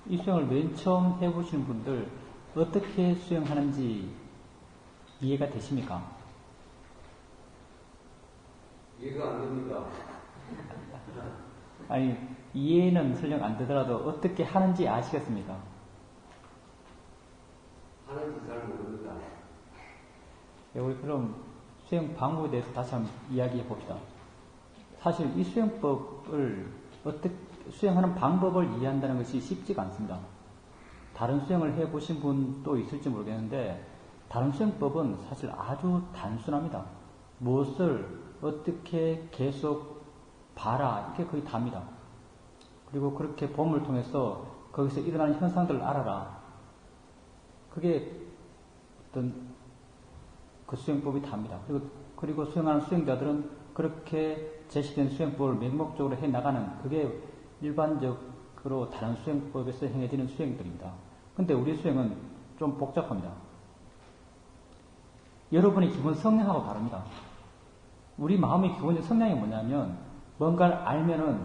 이 수행을 맨 처음 해보시는 분들 어떻게 수행하는지 이해가 되십니까? 이해가 안 됩니다. 아니, 이해는 설령 안 되더라도 어떻게 하는지 아시겠습니까? 하는지 잘 모릅니다. 우리 그럼 수행 방법에 대해서 다시 한번 이야기해 봅시다. 사실 이 수행법을 수행하는 방법을 이해한다는 것이 쉽지가 않습니다. 다른 수행을 해보신 분도 있을지 모르겠는데 다른 수행법은 사실 아주 단순합니다. 무엇을 어떻게 계속 봐라 이게 거의 답니다. 그리고 그렇게 봄을 통해서 거기서 일어나는 현상들을 알아라. 그게 어떤 그 수행법이 답니다. 그리고 수행하는 수행자들은 그렇게 제시된 수행법을 맹목적으로 해나가는 그게 일반적으로 다른 수행법에서 행해지는 수행들입니다. 근데 우리 수행은 좀 복잡합니다. 여러분의 기본 성향하고 다릅니다. 우리 마음의 기본적 성향이 뭐냐면 뭔가를 알면은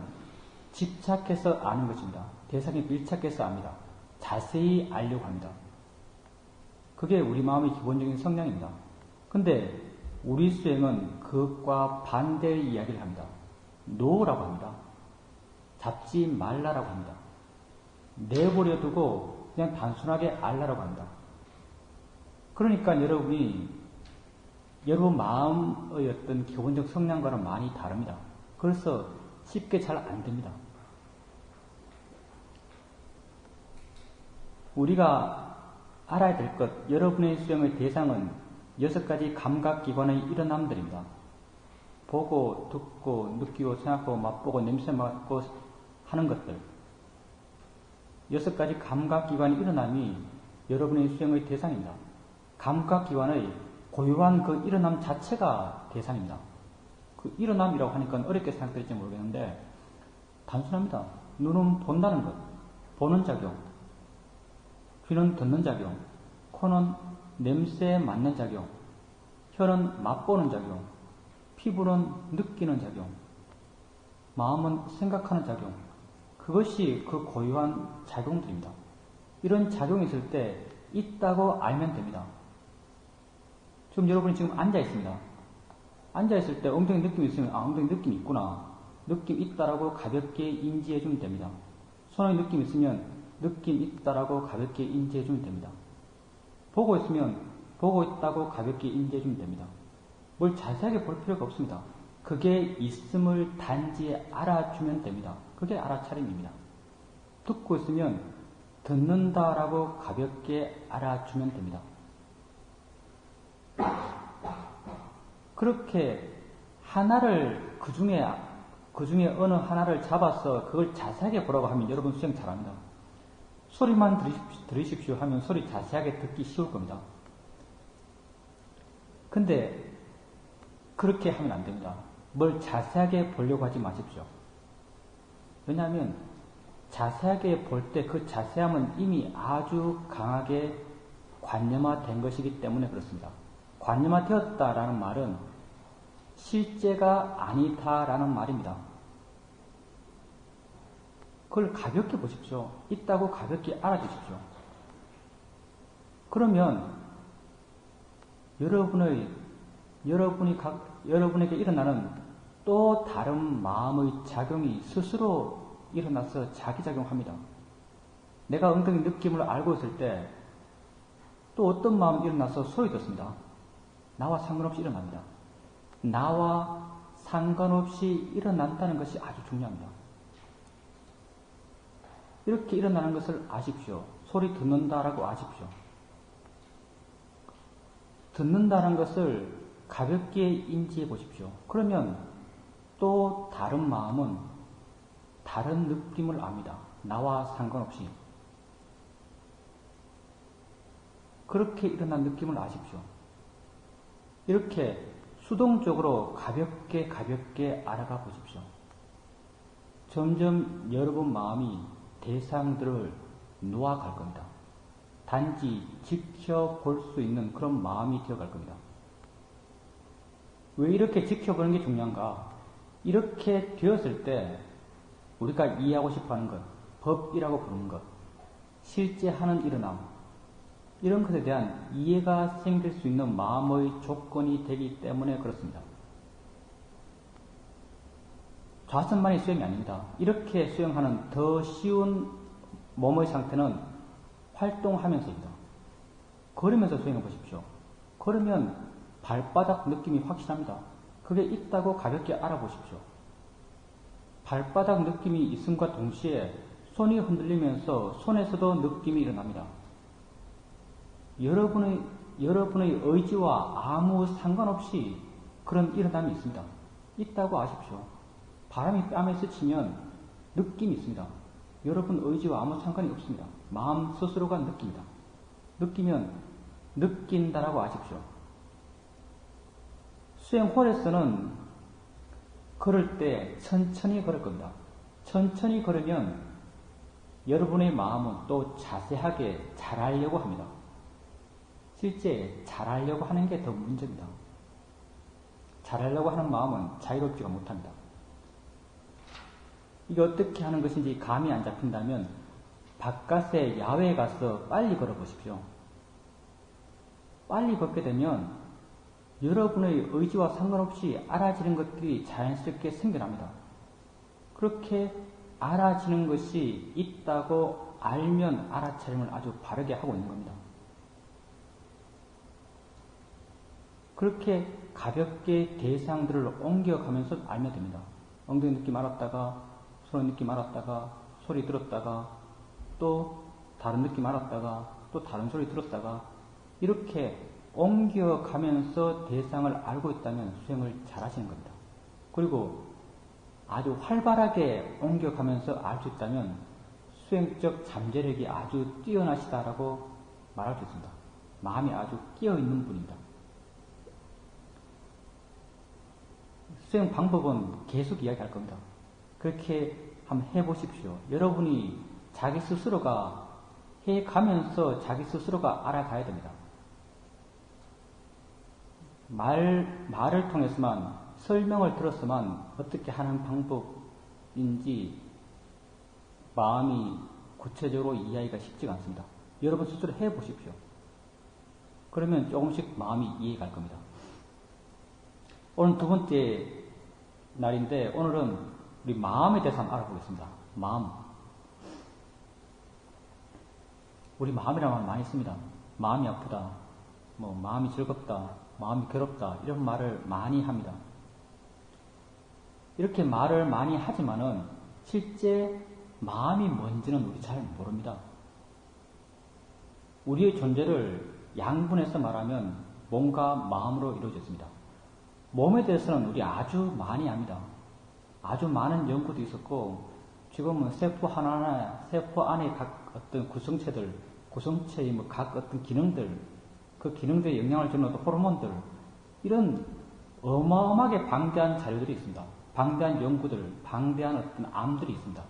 집착해서 아는 것입니다. 대상에 밀착해서 압니다. 자세히 알려고 합니다. 그게 우리 마음의 기본적인 성향입니다. 근데 우리 수행은 그것과 반대의 이야기를 합니다. 놓으라고 합니다. 잡지 말라라고 합니다. 내버려 두고 그냥 단순하게 알라라고 합니다. 그러니까 여러분 마음의 어떤 기본적 성향과는 많이 다릅니다. 그래서 쉽게 잘 안 됩니다. 우리가 알아야 될 것, 여러분의 수행의 대상은 6가지 감각기관의 일어남들입니다. 보고, 듣고, 느끼고, 생각하고, 맛보고, 냄새 맡고 하는 것들. 6가지 감각기관의 일어남이 여러분의 수행의 대상입니다. 감각기관의 고유한 그 일어남 자체가 대상입니다. 그 일어남이라고 하니까 어렵게 생각될지 모르겠는데 단순합니다. 눈은 본다는 것, 보는 작용, 귀는 듣는 작용, 코는 냄새에 맡는 작용, 혀는 맛보는 작용, 피부는 느끼는 작용, 마음은 생각하는 작용. 그것이 그 고유한 작용들입니다. 이런 작용이 있을 때 있다고 알면 됩니다. 지금 여러분이 지금 앉아 있습니다. 앉아 있을 때 엉덩이 느낌이 있으면 엉덩이 느낌이 있구나. 느낌 있다라고 가볍게 인지해 주면 됩니다. 손에 느낌이 있으면 느낌 있다라고 가볍게 인지해 주면 됩니다. 보고 있으면 보고 있다고 가볍게 인지해 주면 됩니다. 뭘 자세하게 볼 필요가 없습니다. 그게 있음을 단지 알아주면 됩니다. 그게 알아차림입니다. 듣고 있으면 듣는다라고 가볍게 알아주면 됩니다. 그렇게 하나를 그 중에 어느 하나를 잡아서 그걸 자세하게 보라고 하면 여러분 수행 잘합니다. 소리만 들으십시오 하면 소리 자세하게 듣기 쉬울 겁니다. 근데 그렇게 하면 안 됩니다. 뭘 자세하게 보려고 하지 마십시오. 왜냐하면 자세하게 볼 때 그 자세함은 이미 아주 강하게 관념화된 것이기 때문에 그렇습니다. 관념화되었다라는 말은 실제가 아니다라는 말입니다. 그걸 가볍게 보십시오. 있다고 가볍게 알아주십시오. 그러면 여러분에게 일어나는 또 다른 마음의 작용이 스스로 일어나서 자기작용합니다. 내가 엉덩이 느낌을 알고 있을 때 또 어떤 마음이 일어나서 소리 듣습니다. 나와 상관없이 일어납니다. 나와 상관없이 일어난다는 것이 아주 중요합니다. 이렇게 일어나는 것을 아십시오. 소리 듣는다라고 아십시오. 듣는다는 것을 가볍게 인지해 보십시오. 그러면 또 다른 마음은 다른 느낌을 압니다. 나와 상관없이. 그렇게 일어난 느낌을 아십시오. 이렇게 수동적으로 가볍게 알아가 보십시오. 점점 여러분 마음이 대상들을 놓아갈 겁니다. 단지 지켜볼 수 있는 그런 마음이 되어갈 겁니다. 왜 이렇게 지켜보는 게 중요한가? 이렇게 되었을 때 우리가 이해하고 싶어하는 것, 법이라고 부르는 것, 실제 하는 일어남, 이런 것에 대한 이해가 생길 수 있는 마음의 조건이 되기 때문에 그렇습니다. 좌선만이 수행이 아닙니다. 이렇게 수행하는 더 쉬운 몸의 상태는 활동하면서입니다. 걸으면서 수행해 보십시오. 걸으면 발바닥 느낌이 확실합니다. 그게 있다고 가볍게 알아보십시오. 발바닥 느낌이 있음과 동시에 손이 흔들리면서 손에서도 느낌이 일어납니다. 여러분의 의지와 아무 상관없이 그런 일어남이 있습니다. 있다고 아십시오. 바람이 뺨에 스치면 느낌이 있습니다. 여러분 의지와 아무 상관이 없습니다. 마음 스스로가 느낍니다. 느끼면 느낀다라고 아십시오. 수행홀에서는 걸을 때 천천히 걸을 겁니다. 천천히 걸으면 여러분의 마음은 또 자세하게 잘하려고 합니다. 실제 잘하려고 하는 게 더 문제입니다. 잘하려고 하는 마음은 자유롭지가 못합니다. 이게 어떻게 하는 것인지 감이 안 잡힌다면 바깥에 야외에 가서 빨리 걸어보십시오. 빨리 걷게 되면 여러분의 의지와 상관없이 알아지는 것들이 자연스럽게 생겨납니다. 그렇게 알아지는 것이 있다고 알면 알아차림을 아주 바르게 하고 있는 겁니다. 그렇게 가볍게 대상들을 옮겨가면서 알면 됩니다. 엉덩이 느낌 알았다가, 손 느낌 알았다가, 소리 들었다가, 또 다른 느낌 알았다가, 또 다른 소리 들었다가, 이렇게 옮겨가면서 대상을 알고 있다면 수행을 잘 하시는 겁니다. 그리고 아주 활발하게 옮겨가면서 알 수 있다면 수행적 잠재력이 아주 뛰어나시다라고 말할 수 있습니다. 마음이 아주 끼어있는 분입니다. 수행 방법은 계속 이야기할 겁니다. 그렇게 한번 해보십시오. 여러분이 자기 스스로가 해가면서 자기 스스로가 알아가야 됩니다. 말을 통해서만, 설명을 들었으면 어떻게 하는 방법인지 마음이 구체적으로 이해하기가 쉽지가 않습니다. 여러분 스스로 해보십시오. 그러면 조금씩 마음이 이해가 갈 겁니다. 오늘 두 번째 날인데 오늘은 우리 마음에 대해서 한번 알아보겠습니다. 마음. 우리 마음이라는 말 많이 씁니다. 마음이 아프다. 마음이 즐겁다. 마음이 괴롭다. 이런 말을 많이 합니다. 이렇게 말을 많이 하지만은 실제 마음이 뭔지는 우리 잘 모릅니다. 우리의 존재를 양분해서 말하면 몸과 마음으로 이루어졌습니다. 몸에 대해서는 우리 아주 많이 합니다. 아주 많은 연구도 있었고, 지금은 세포 하나하나, 세포 안에 각 어떤 구성체의 각 어떤 기능들, 그 기능들에 영향을 주는 어떤 호르몬들, 이런 어마어마하게 방대한 자료들이 있습니다. 방대한 연구들, 방대한 어떤 암들이 있습니다.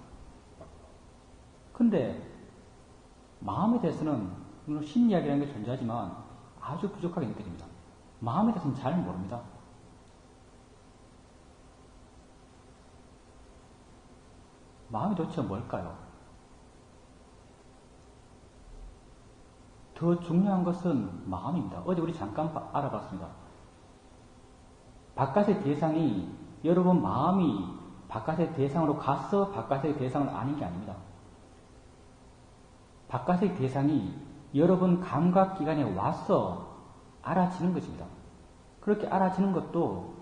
근데, 마음에 대해서는, 물론 심리학이라는 게 존재하지만 아주 부족하게 느껴집니다. 마음에 대해서는 잘 모릅니다. 마음이 도대체 뭘까요? 더 중요한 것은 마음입니다. 어제 우리 잠깐 알아봤습니다. 바깥의 대상이 여러분 마음이 바깥의 대상으로 가서 바깥의 대상은 아닌 게 아닙니다. 바깥의 대상이 여러분 감각기관에 와서 알아지는 것입니다. 그렇게 알아지는 것도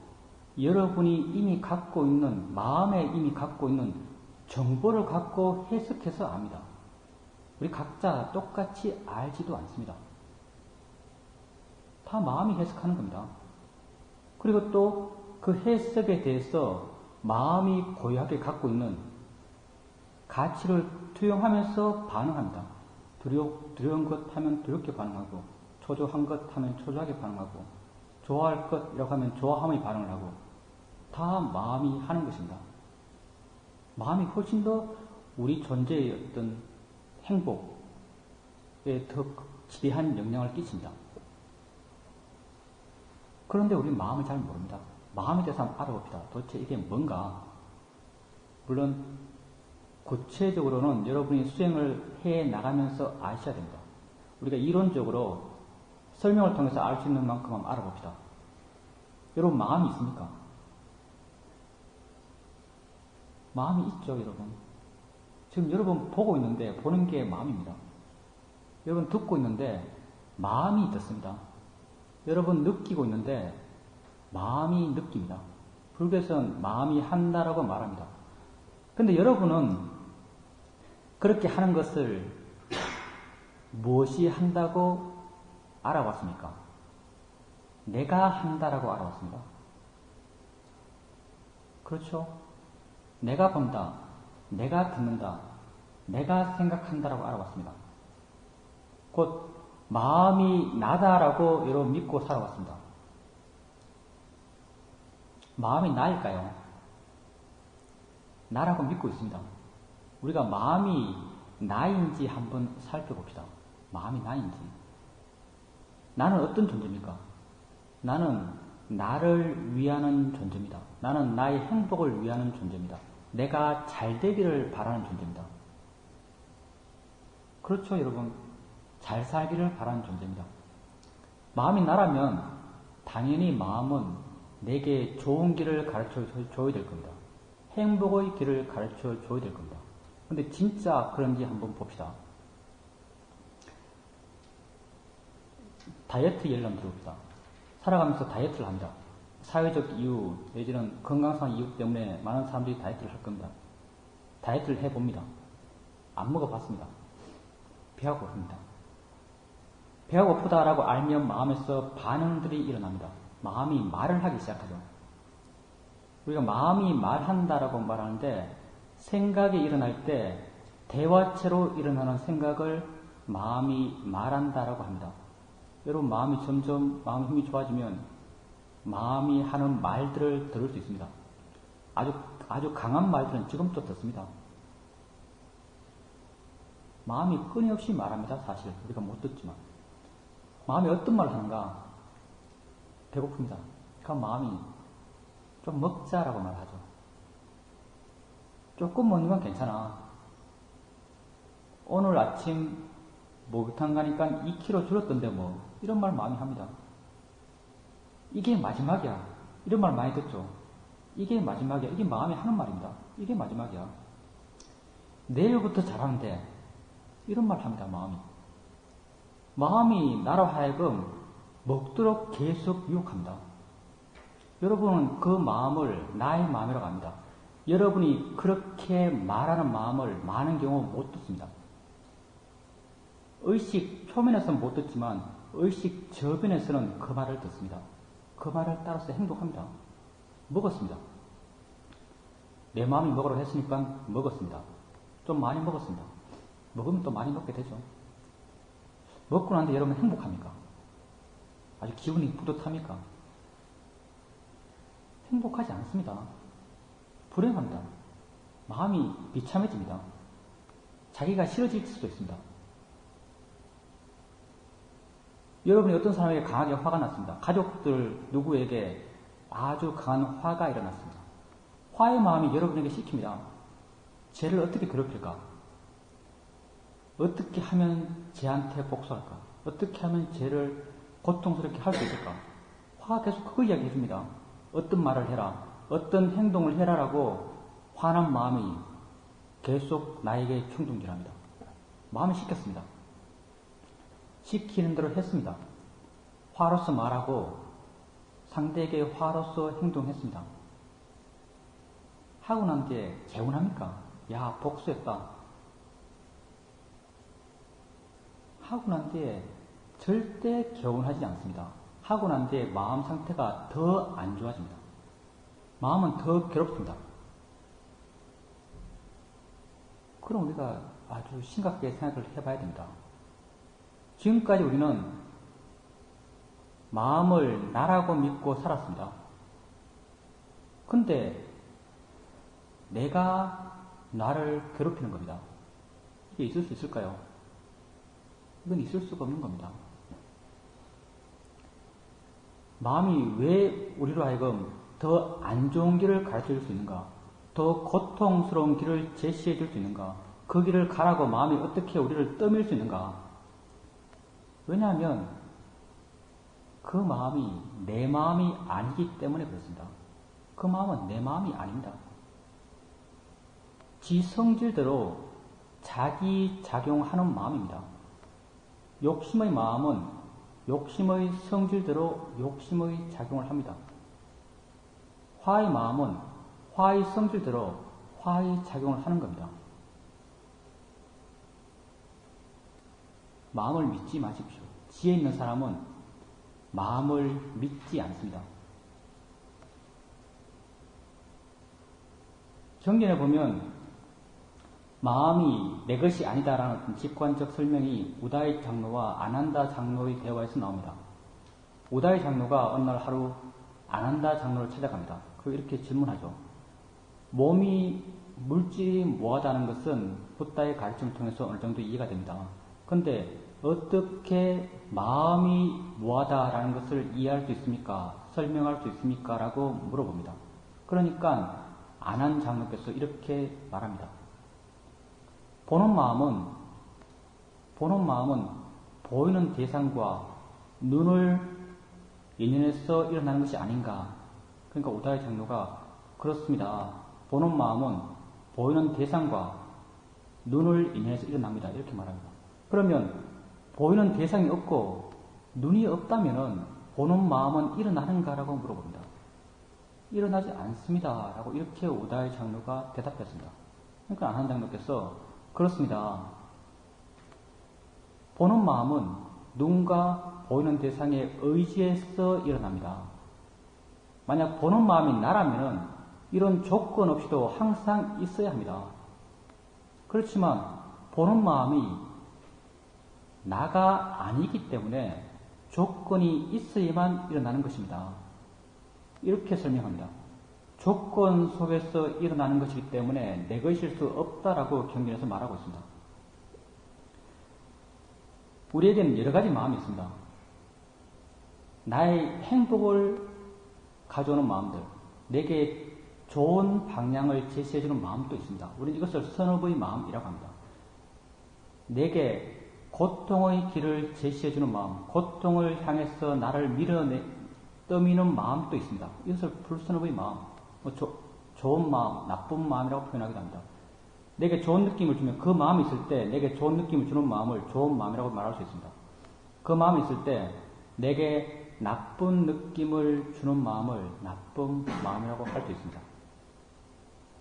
여러분이 이미 갖고 있는, 마음에 이미 갖고 있는 정보를 갖고 해석해서 압니다. 우리 각자 똑같이 알지도 않습니다. 다 마음이 해석하는 겁니다. 그리고 또 그 해석에 대해서 마음이 고유하게 갖고 있는 가치를 투영하면서 반응합니다. 두려운 것 하면 두렵게 반응하고, 초조한 것 하면 초조하게 반응하고, 좋아할 것이라고 하면 좋아함의 반응을 하고, 다 마음이 하는 것입니다. 마음이 훨씬 더 우리 존재의 어떤 행복에 더 지대한 영향을 끼칩니다. 그런데 우리는 마음을 잘 모릅니다. 마음에 대해서 한번 알아봅시다. 도대체 이게 뭔가? 물론 구체적으로는 여러분이 수행을 해 나가면서 아셔야 됩니다. 우리가 이론적으로 설명을 통해서 알 수 있는 만큼 한번 알아봅시다. 여러분 마음이 있습니까? 마음이 있죠, 여러분. 지금 여러분 보고 있는데 보는 게 마음입니다. 여러분 듣고 있는데 마음이 듣습니다. 여러분 느끼고 있는데 마음이 느낍니다. 불교에서는 마음이 한다라고 말합니다. 근데 여러분은 그렇게 하는 것을 무엇이 한다고 알아왔습니까? 내가 한다라고 알아왔습니다. 그렇죠? 내가 본다, 내가 듣는다, 내가 생각한다라고 알아왔습니다. 곧 마음이 나다라고 여러분 믿고 살아왔습니다. 마음이 나일까요? 나라고 믿고 있습니다. 우리가 마음이 나인지 한번 살펴봅시다. 마음이 나인지. 나는 어떤 존재입니까? 나는 나를 위하는 존재입니다. 나는 나의 행복을 위하는 존재입니다. 내가 잘 되기를 바라는 존재입니다. 그렇죠, 여러분? 잘 살기를 바라는 존재입니다. 마음이 나라면 당연히 마음은 내게 좋은 길을 가르쳐 줘야 될 겁니다. 행복의 길을 가르쳐 줘야 될 겁니다. 근데 진짜 그런지 한번 봅시다. 다이어트 예를 한번 들어봅시다. 살아가면서 다이어트를 합니다. 사회적 이유 내지는 건강상 이유 때문에 많은 사람들이 다이어트를 할 겁니다. 다이어트를 해봅니다. 안 먹어봤습니다. 배가 고픕니다. 배가 고프다라고 알면 마음에서 반응들이 일어납니다. 마음이 말을 하기 시작하죠. 우리가 마음이 말한다라고 말하는데 생각이 일어날 때 대화체로 일어나는 생각을 마음이 말한다라고 합니다. 여러분 마음이 점점 마음 힘이 좋아지면 마음이 하는 말들을 들을 수 있습니다. 아주 강한 말들은 지금도 듣습니다. 마음이 끊임없이 말합니다. 사실 우리가 못 듣지만 마음이 어떤 말을 하는가? 배고픕니다. 그럼 마음이 좀 먹자라고 말하죠. 조금 먹는 건 괜찮아. 오늘 아침 목욕탕 가니까 2kg 줄었던데 뭐 이런 말 마음이 합니다. 이게 마지막이야. 이런 말 많이 듣죠. 이게 마지막이야. 이게 마음이 하는 말입니다. 이게 마지막이야. 내일부터 잘하는데 이런 말 합니다. 마음이 나로 하여금 먹도록 계속 유혹합니다. 여러분은 그 마음을 나의 마음이라고 합니다. 여러분이 그렇게 말하는 마음을 많은 경우 못 듣습니다. 의식 표면에서는 못 듣지만 의식 저변에서는 그 말을 듣습니다. 그 말을 따라서 행동합니다. 먹었습니다. 내 마음이 먹으라고 했으니까 먹었습니다. 좀 많이 먹었습니다. 먹으면 또 많이 먹게 되죠. 먹고 나는데 여러분 행복합니까? 아주 기분이 뿌듯합니까? 행복하지 않습니다. 불행합니다. 마음이 비참해집니다. 자기가 싫어질 수도 있습니다. 여러분이 어떤 사람에게 강하게 화가 났습니다. 가족들 누구에게 아주 강한 화가 일어났습니다. 화의 마음이 여러분에게 시킵니다. 쟤를 어떻게 괴롭힐까? 어떻게 하면 쟤한테 복수할까? 어떻게 하면 쟤를 고통스럽게 할 수 있을까? 화가 계속 그거 이야기해 줍니다. 어떤 말을 해라, 어떤 행동을 해라라고 화난 마음이 계속 나에게 충동질합니다. 마음이 시켰습니다. 시키는 대로 했습니다. 화로서 말하고 상대에게 화로서 행동했습니다. 하고 난 뒤에 개운합니까? 야, 복수했다. 하고 난 뒤에 절대 개운하지 않습니다. 하고 난 뒤에 마음 상태가 더 안 좋아집니다. 마음은 더 괴롭습니다. 그럼 우리가 아주 심각하게 생각을 해봐야 됩니다. 지금까지 우리는 마음을 나라고 믿고 살았습니다. 근데 내가 나를 괴롭히는 겁니다. 이게 있을 수 있을까요? 이건 있을 수가 없는 겁니다. 마음이 왜 우리로 하여금 더 안 좋은 길을 가르쳐 줄 수 있는가? 더 고통스러운 길을 제시해 줄 수 있는가? 그 길을 가라고 마음이 어떻게 우리를 떠밀 수 있는가? 왜냐하면 그 마음이 내 마음이 아니기 때문에 그렇습니다. 그 마음은 내 마음이 아닙니다. 지 성질대로 자기 작용하는 마음입니다. 욕심의 마음은 욕심의 성질대로 욕심의 작용을 합니다. 화의 마음은 화의 성질대로 화의 작용을 하는 겁니다. 마음을 믿지 마십시오. 지혜 있는 사람은 마음을 믿지 않습니다. 경전에 보면 마음이 내 것이 아니다라는 직관적 설명이 우다이 장로와 아난다 장로의 대화에서 나옵니다. 우다이 장로가 어느 날 하루 아난다 장로를 찾아갑니다. 그 이렇게 질문하죠. 몸이 물질이 무하다는 것은 붓다의 가르침을 통해서 어느 정도 이해가 됩니다. 그런데 어떻게 마음이 무하다라는 것을 이해할 수 있습니까? 설명할 수 있습니까? 라고 물어봅니다. 그러니까 아난 장로께서 이렇게 말합니다. 보는 마음은 보이는 대상과 눈을 인연해서 일어나는 것이 아닌가. 그러니까 우다이 장로가 그렇습니다. 보는 마음은 보이는 대상과 눈을 인연해서 일어납니다. 이렇게 말합니다. 그러면 보이는 대상이 없고 눈이 없다면 보는 마음은 일어나는가라고 물어봅니다. 일어나지 않습니다. 라고 이렇게 우다이 장로가 대답했습니다. 그러니까 아난 장로께서 그렇습니다. 보는 마음은 눈과 보이는 대상에 의지해서 일어납니다. 만약 보는 마음이 나라면 이런 조건 없이도 항상 있어야 합니다. 그렇지만 보는 마음이 나가 아니기 때문에 조건이 있어야만 일어나는 것입니다. 이렇게 설명합니다. 조건 속에서 일어나는 것이기 때문에 내 것일 수 없다라고 경전에서 말하고 있습니다. 우리에게는 여러 가지 마음이 있습니다. 나의 행복을 가져오는 마음들, 내게 좋은 방향을 제시해주는 마음도 있습니다. 우리는 이것을 선업의 마음이라고 합니다. 내게 고통의 길을 제시해주는 마음, 고통을 향해서 나를 떠미는 마음도 있습니다. 이것을 불선업의 마음, 좋은 마음, 나쁜 마음이라고 표현하기도 합니다. 내게 좋은 느낌을 주면 그 마음이 있을 때 내게 좋은 느낌을 주는 마음을 좋은 마음이라고 말할 수 있습니다. 그 마음이 있을 때 내게 나쁜 느낌을 주는 마음을 나쁜 마음이라고 할 수 있습니다.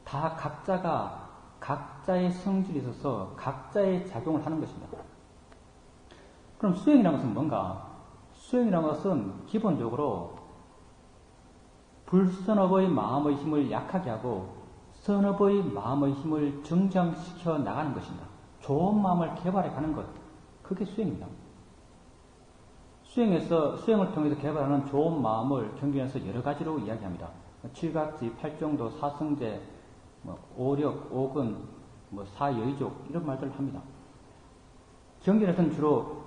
다 각자가 각자의 성질이 있어서 각자의 작용을 하는 것입니다. 그럼 수행이라는 것은 뭔가? 수행이라는 것은 기본적으로 불선업의 마음의 힘을 약하게 하고 선업의 마음의 힘을 증장시켜 나가는 것입니다. 좋은 마음을 개발해 가는 것, 그게 수행입니다. 수행을 통해서 개발하는 좋은 마음을 경전에서 여러 가지로 이야기합니다. 칠각지, 팔정도, 사성제, 오력, 오근, 사여의족 이런 말들을 합니다. 경전에서는 주로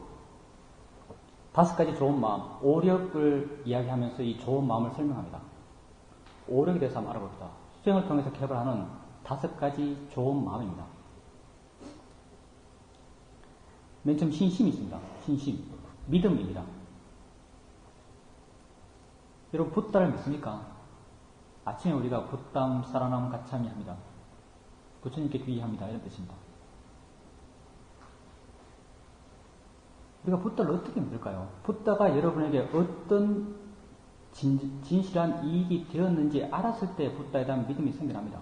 5가지 좋은 마음, 오력을 이야기하면서 이 좋은 마음을 설명합니다. 오력에 대해서 한번 알아봅시다. 수행을 통해서 개발하는 5가지 좋은 마음입니다. 맨 처음 신심이 있습니다. 신심, 믿음입니다. 여러분 붓다를 믿습니까? 아침에 우리가 붓담 사라남 가참이 합니다. 부처님께 귀의합니다. 이런 뜻입니다. 우리가 붓다를 어떻게 믿을까요? 붓다가 여러분에게 어떤 진실한 이익이 되었는지 알았을 때 붓다에 대한 믿음이 생겨납니다.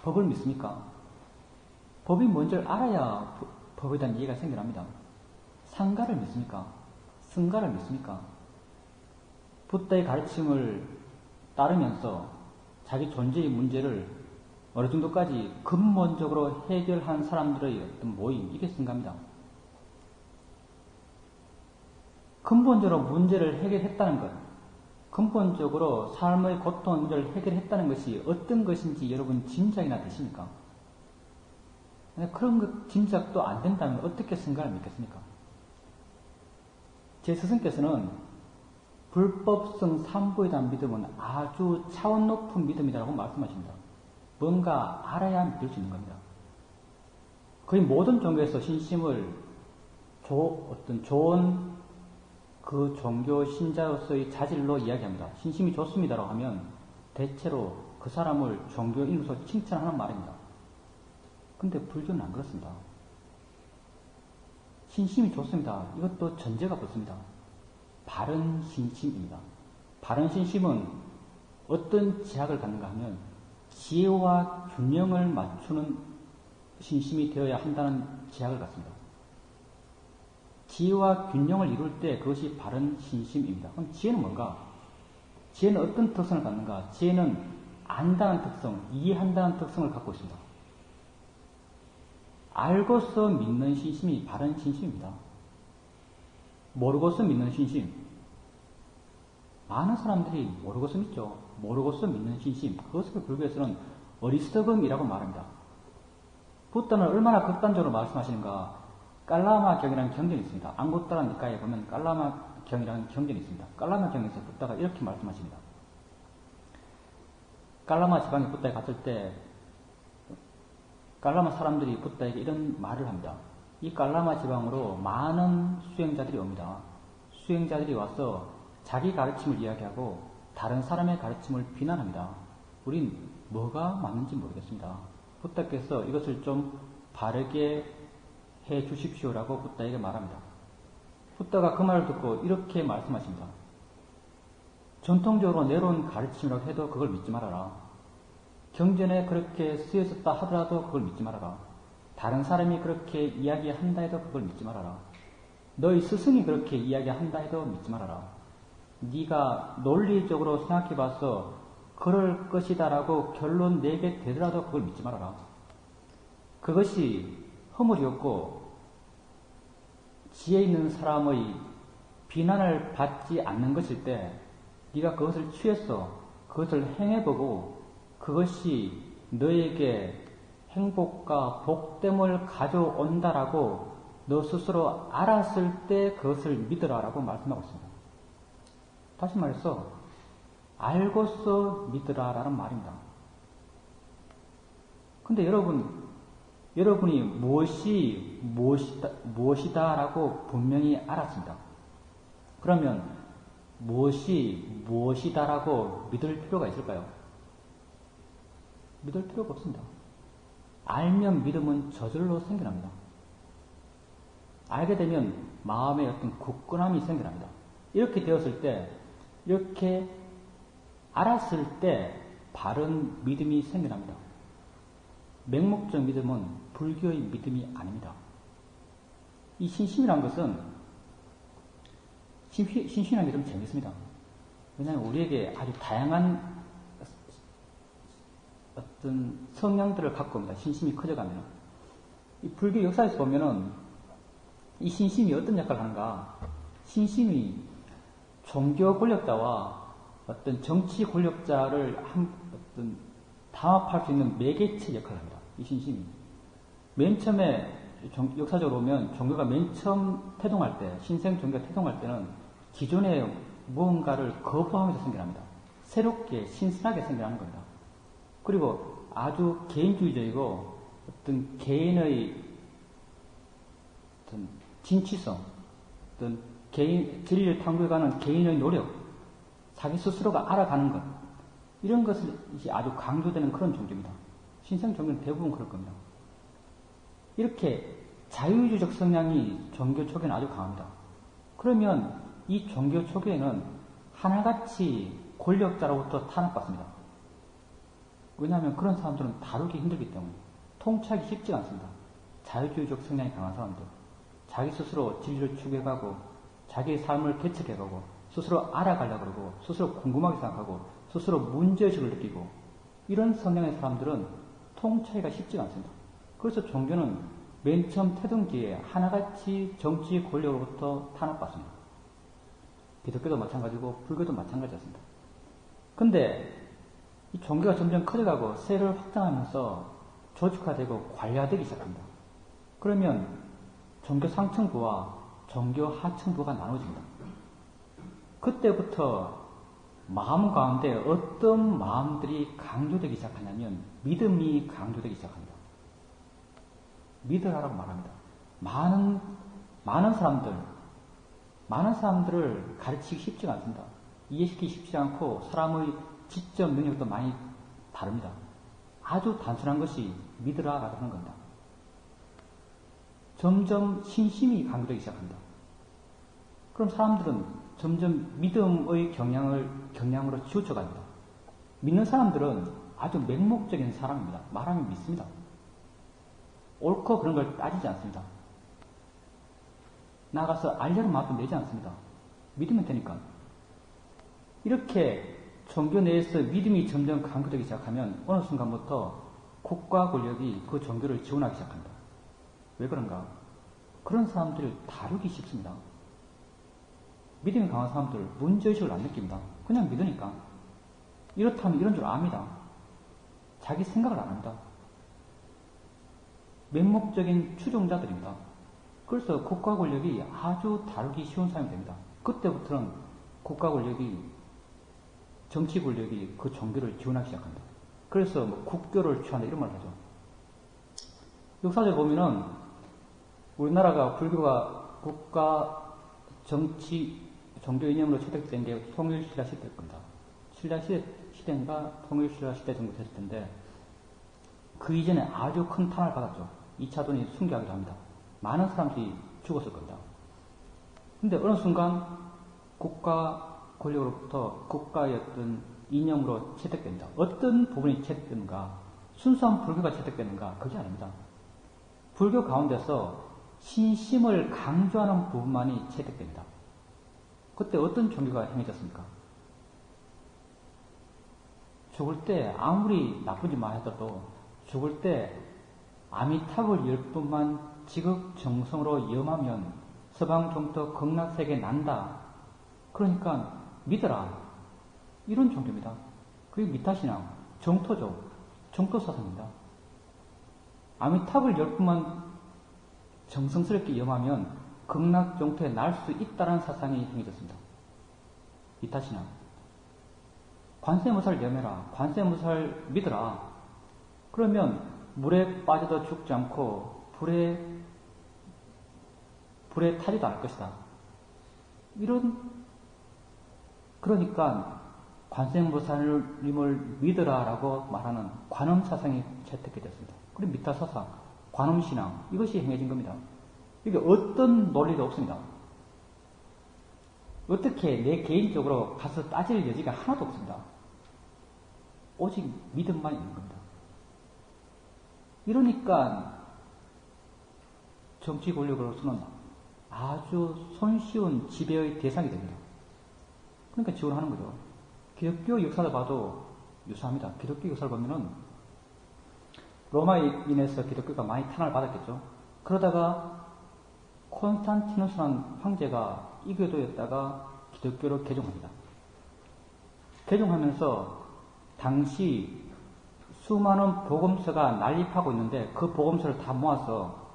법을 믿습니까? 법이 뭔지를 알아야 법에 대한 이해가 생겨납니다. 상가를 믿습니까? 승가를 믿습니까? 붓다의 가르침을 따르면서 자기 존재의 문제를 어느 정도까지 근본적으로 해결한 사람들의 어떤 모임, 이게 승가입니다. 근본적으로 문제를 해결했다는 것, 근본적으로 삶의 고통의 문제를 해결했다는 것이 어떤 것인지 여러분 짐작이나 되십니까? 그런 것 짐작도 안 된다면 어떻게 승가를 믿겠습니까? 제 스승께서는 불법성 삼부에 대한 믿음은 아주 차원 높은 믿음이라고 말씀하십니다. 뭔가 알아야 믿을 수 있는 겁니다. 거의 모든 종교에서 신심을 어떤 좋은 그 종교 신자로서의 자질로 이야기합니다. 신심이 좋습니다라고 하면 대체로 그 사람을 종교인으로서 칭찬하는 말입니다. 근데 불교는 안 그렇습니다. 신심이 좋습니다. 이것도 전제가 붙습니다. 바른 신심입니다. 바른 신심은 어떤 제약을 갖는가 하면 지혜와 균형을 맞추는 신심이 되어야 한다는 제약을 갖습니다. 지혜와 균형을 이룰 때 그것이 바른 신심입니다. 그럼 지혜는 뭔가? 지혜는 어떤 특성을 갖는가? 지혜는 안다는 특성, 이해한다는 특성을 갖고 있습니다. 알고서 믿는 신심이 바른 신심입니다. 모르고서 믿는 신심. 많은 사람들이 모르고서 믿죠. 모르고서 믿는 신심. 그것을 불교에서는 어리석음이라고 말합니다. 부다는 얼마나 극단적으로 말씀하시는가. 깔라마 경이라는 경전이 있습니다. 앙고따라 니카에 보면 깔라마 경이라는 경전이 있습니다. 깔라마 경에서 부다가 이렇게 말씀하십니다. 깔라마 지방에 부다에 갔을 때 깔라마 사람들이 부다에게 이런 말을 합니다. 이 깔라마 지방으로 많은 수행자들이 옵니다. 수행자들이 와서 자기 가르침을 이야기하고 다른 사람의 가르침을 비난합니다. 우린 뭐가 맞는지 모르겠습니다. 부다께서 이것을 좀 바르게 해 주십시오라고 부다에게 말합니다. 부다가 그 말을 듣고 이렇게 말씀하십니다. 전통적으로 내려온 가르침이라고 해도 그걸 믿지 말아라. 경전에 그렇게 쓰여졌다 하더라도 그걸 믿지 말아라. 다른 사람이 그렇게 이야기한다 해도 그걸 믿지 말아라. 너희 스승이 그렇게 이야기한다 해도 믿지 말아라. 네가 논리적으로 생각해봐서 그럴 것이다라고 결론 내게 되더라도 그걸 믿지 말아라. 그것이 허물이었고 지혜 있는 사람의 비난을 받지 않는 것일 때 네가 그것을 취해서 그것을 행해보고 그것이 너에게 행복과 복됨을 가져온다라고 너 스스로 알았을 때 그것을 믿으라라고 말씀하고 있습니다. 다시 말해서 알고서 믿으라라는 말입니다. 근데 여러분이 무엇이다라고 분명히 알았습니다. 그러면 무엇이다라고 믿을 필요가 있을까요? 믿을 필요가 없습니다. 알면 믿음은 저절로 생겨납니다. 알게 되면 마음에 어떤 굳건함이 생겨납니다. 이렇게 되었을 때, 이렇게 알았을 때 바른 믿음이 생겨납니다. 맹목적 믿음은 불교의 믿음이 아닙니다. 이 신심이라는 것은 신심이라는 게 좀 재밌습니다. 왜냐하면 우리에게 아주 다양한 어떤 성향들을 갖고 옵니다. 신심이 커져가면. 이 불교 역사에서 보면은 이 신심이 어떤 역할을 하는가? 신심이 종교 권력자와 어떤 정치 권력자를 어떤 담합할 수 있는 매개체 역할을 합니다. 이 신심이. 맨 처음에 역사적으로 보면 종교가 맨 처음 태동할 때, 신생 종교가 태동할 때는 기존의 무언가를 거부하면서 생겨납니다. 새롭게 신선하게 생겨나는 겁니다. 그리고 아주 개인주의적이고 어떤 개인의 어떤 진취성, 어떤 진리를 탐구해가는 개인의 노력, 자기 스스로가 알아가는 것, 이런 것이 아주 강조되는 그런 종교입니다. 신생 종교는 대부분 그럴 겁니다. 이렇게 자유주의적 성향이 종교 초기에는 아주 강합니다. 그러면 이 종교 초기에는 하나같이 권력자로부터 탄압받습니다. 왜냐하면 그런 사람들은 다루기 힘들기 때문에 통치하기 쉽지 않습니다. 자유주의적 성향이 강한 사람들, 자기 스스로 진리를 추구해가고 자기의 삶을 개척해가고 스스로 알아가려고 그러고 스스로 궁금하게 생각하고 스스로 문제의식을 느끼고 이런 성향의 사람들은 통치하기가 쉽지가 않습니다. 그래서 종교는 맨 처음 태동기에 하나같이 정치 권력으로부터 탄압받습니다. 기독교도 마찬가지고 불교도 마찬가지였습니다. 근데 이 종교가 점점 커져가고 세를 확장하면서 조직화되고 관리화되기 시작합니다. 그러면 종교 상층부와 종교 하층부가 나눠집니다. 그때부터 마음 가운데 어떤 마음들이 강조되기 시작하냐면 믿음이 강조되기 시작합니다. 믿으라고 말합니다. 많은 사람들을 가르치기 쉽지가 않습니다. 이해시키기 쉽지 않고 사람의 지적 능력도 많이 다릅니다. 아주 단순한 것이 믿으라라고 하는 겁니다. 점점 신심이 강조되기 시작합니다. 그럼 사람들은 점점 믿음의 경향으로 치우쳐갑니다. 믿는 사람들은 아주 맹목적인 사람입니다. 말하면 믿습니다. 옳고 그런 걸 따지지 않습니다. 나가서 알려는 맛도 내지 않습니다. 믿으면 되니까. 이렇게 종교 내에서 믿음이 점점 강조되기 시작하면 어느 순간부터 국가 권력이 그 종교를 지원하기 시작합니다. 왜 그런가? 그런 사람들을 다루기 쉽습니다. 믿음이 강한 사람들 문제의식을 안 느낍니다. 그냥 믿으니까. 이렇다면 이런 줄 압니다. 자기 생각을 안 합니다. 맹목적인 추종자들입니다. 그래서 국가 권력이 아주 다루기 쉬운 사람이 됩니다. 그때부터는 국가 권력이, 정치 권력이 그 종교를 지원하기 시작합니다. 그래서 뭐 국교를 취한다 이런 말을 하죠. 역사적으로 보면은 우리나라가 불교가 국가, 정치, 종교 이념으로 채택된 게 통일신라 시대일 겁니다. 신라 시대인가 통일신라 시대 정도 됐을 텐데 그 이전에 아주 큰 탄압을 받았죠. 2차 돈이 순교하기도 합니다. 많은 사람들이 죽었을 겁니다. 근데 어느 순간 국가 권력으로부터 국가의 어떤 이념으로 채택됩니다. 어떤 부분이 채택되는가? 순수한 불교가 채택되는가? 그게 아닙니다. 불교 가운데서 신심을 강조하는 부분만이 채택됩니다. 그때 어떤 종교가 행해졌습니까? 죽을 때 아무리 나쁜 짓만 하더라도 죽을 때 아미타불 10분만 지극정성으로 염하면 서방종토 극락세계 난다. 그러니까 믿어라. 이런 종교입니다. 그게 미타신앙, 정토죠. 정토사상입니다. 아미타불 10분만 정성스럽게 염하면 극락정토에 날 수 있다는 사상이 행해졌습니다. 미타신앙. 관세음보살 염해라. 관세음보살 믿어라. 그러면 물에 빠져도 죽지 않고 불에 타지도 않을 것이다. 그러니까 관세음보살님을 믿으라라고 말하는 관음사상이 채택이 됐습니다. 그리고 미타사상, 관음신앙 이것이 행해진 겁니다. 이게 어떤 논리도 없습니다. 어떻게 내 개인적으로 가서 따질 여지가 하나도 없습니다. 오직 믿음만 있는 겁니다. 이러니까 정치 권력으로서는 아주 손쉬운 지배의 대상이 됩니다. 그러니까 지원하는 거죠. 기독교 역사를 봐도 유사합니다. 기독교 역사를 보면은 로마에 인해서 기독교가 많이 탄압을 받았겠죠. 그러다가 콘스탄티누스라는 황제가 이교도였다가 기독교로 개종합니다. 개종하면서 당시 수많은 복음서가 난립하고 있는데 그 복음서를 다 모아서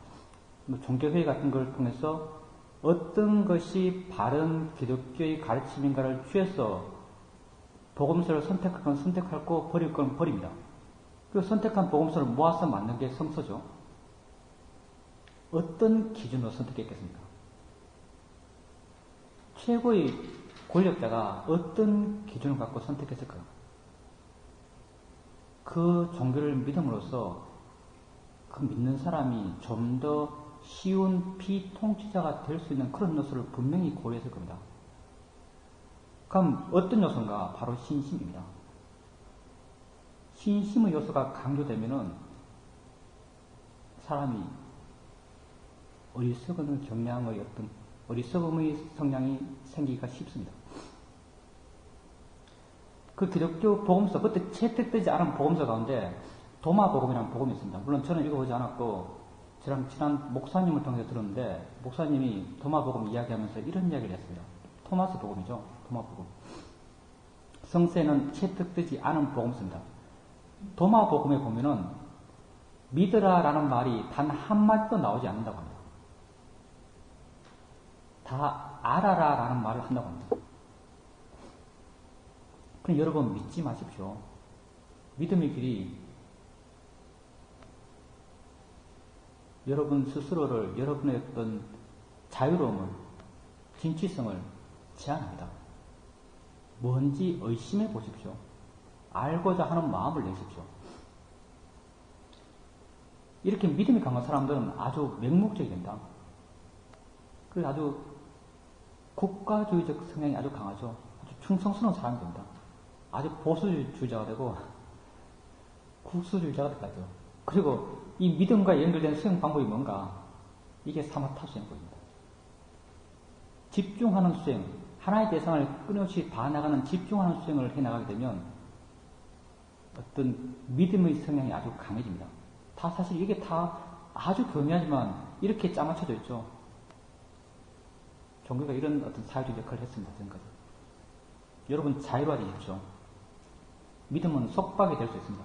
종교회의 같은 걸 통해서 어떤 것이 바른 기독교의 가르침인가를 취해서 복음서를 선택할 건 선택하고 버릴 건 버립니다. 그 선택한 복음서를 모아서 만든 게 성서죠. 어떤 기준으로 선택했겠습니까? 최고의 권력자가 어떤 기준을 갖고 선택했을까요? 그 종교를 믿음으로써 그 믿는 사람이 좀 더 쉬운 피통치자가 될 수 있는 그런 요소를 분명히 고려했을 겁니다. 그럼 어떤 요소인가? 바로 신심입니다. 신심의 요소가 강조되면은 사람이 어리석은 경향의 어떤 어리석음의 성향이 생기기가 쉽습니다. 그 기독교 복음서, 그때 채택되지 않은 복음서 가운데 도마복음이라는 복음이 있습니다. 물론 저는 읽어보지 않았고 저랑 친한 목사님을 통해서 들었는데 목사님이 도마복음 이야기하면서 이런 이야기를 했습니다. 토마스 복음이죠. 도마복음. 성세는 채택되지 않은 복음서입니다. 도마복음에 보면은 믿으라라는 말이 단 한마디도 나오지 않는다고 합니다. 다 알아라라는 말을 한다고 합니다. 그럼 여러분 믿지 마십시오. 믿음의 길이 여러분 스스로를, 여러분의 어떤 자유로움을, 진취성을 제한합니다. 뭔지 의심해 보십시오. 알고자 하는 마음을 내십시오. 이렇게 믿음이 강한 사람들은 아주 맹목적이 된다. 그래서 아주 국가주의적 성향이 아주 강하죠. 아주 충성스러운 사람이 됩니다. 아주 보수주의자가 되고 국수주의자가 되죠. 그리고 이 믿음과 연결된 수행 방법이 뭔가? 이게 사마타 수행법입니다. 집중하는 수행, 하나의 대상을 끊임없이 봐나가는 집중하는 수행을 해나가게 되면 어떤 믿음의 성향이 아주 강해집니다. 다 사실 이게 다 아주 교묘하지만 이렇게 짜맞춰져 있죠. 종교가 이런 어떤 사회적 역할을 했습니다. 지금까지. 여러분 자유로워지십시오. 믿음은 속박이 될 수 있습니다.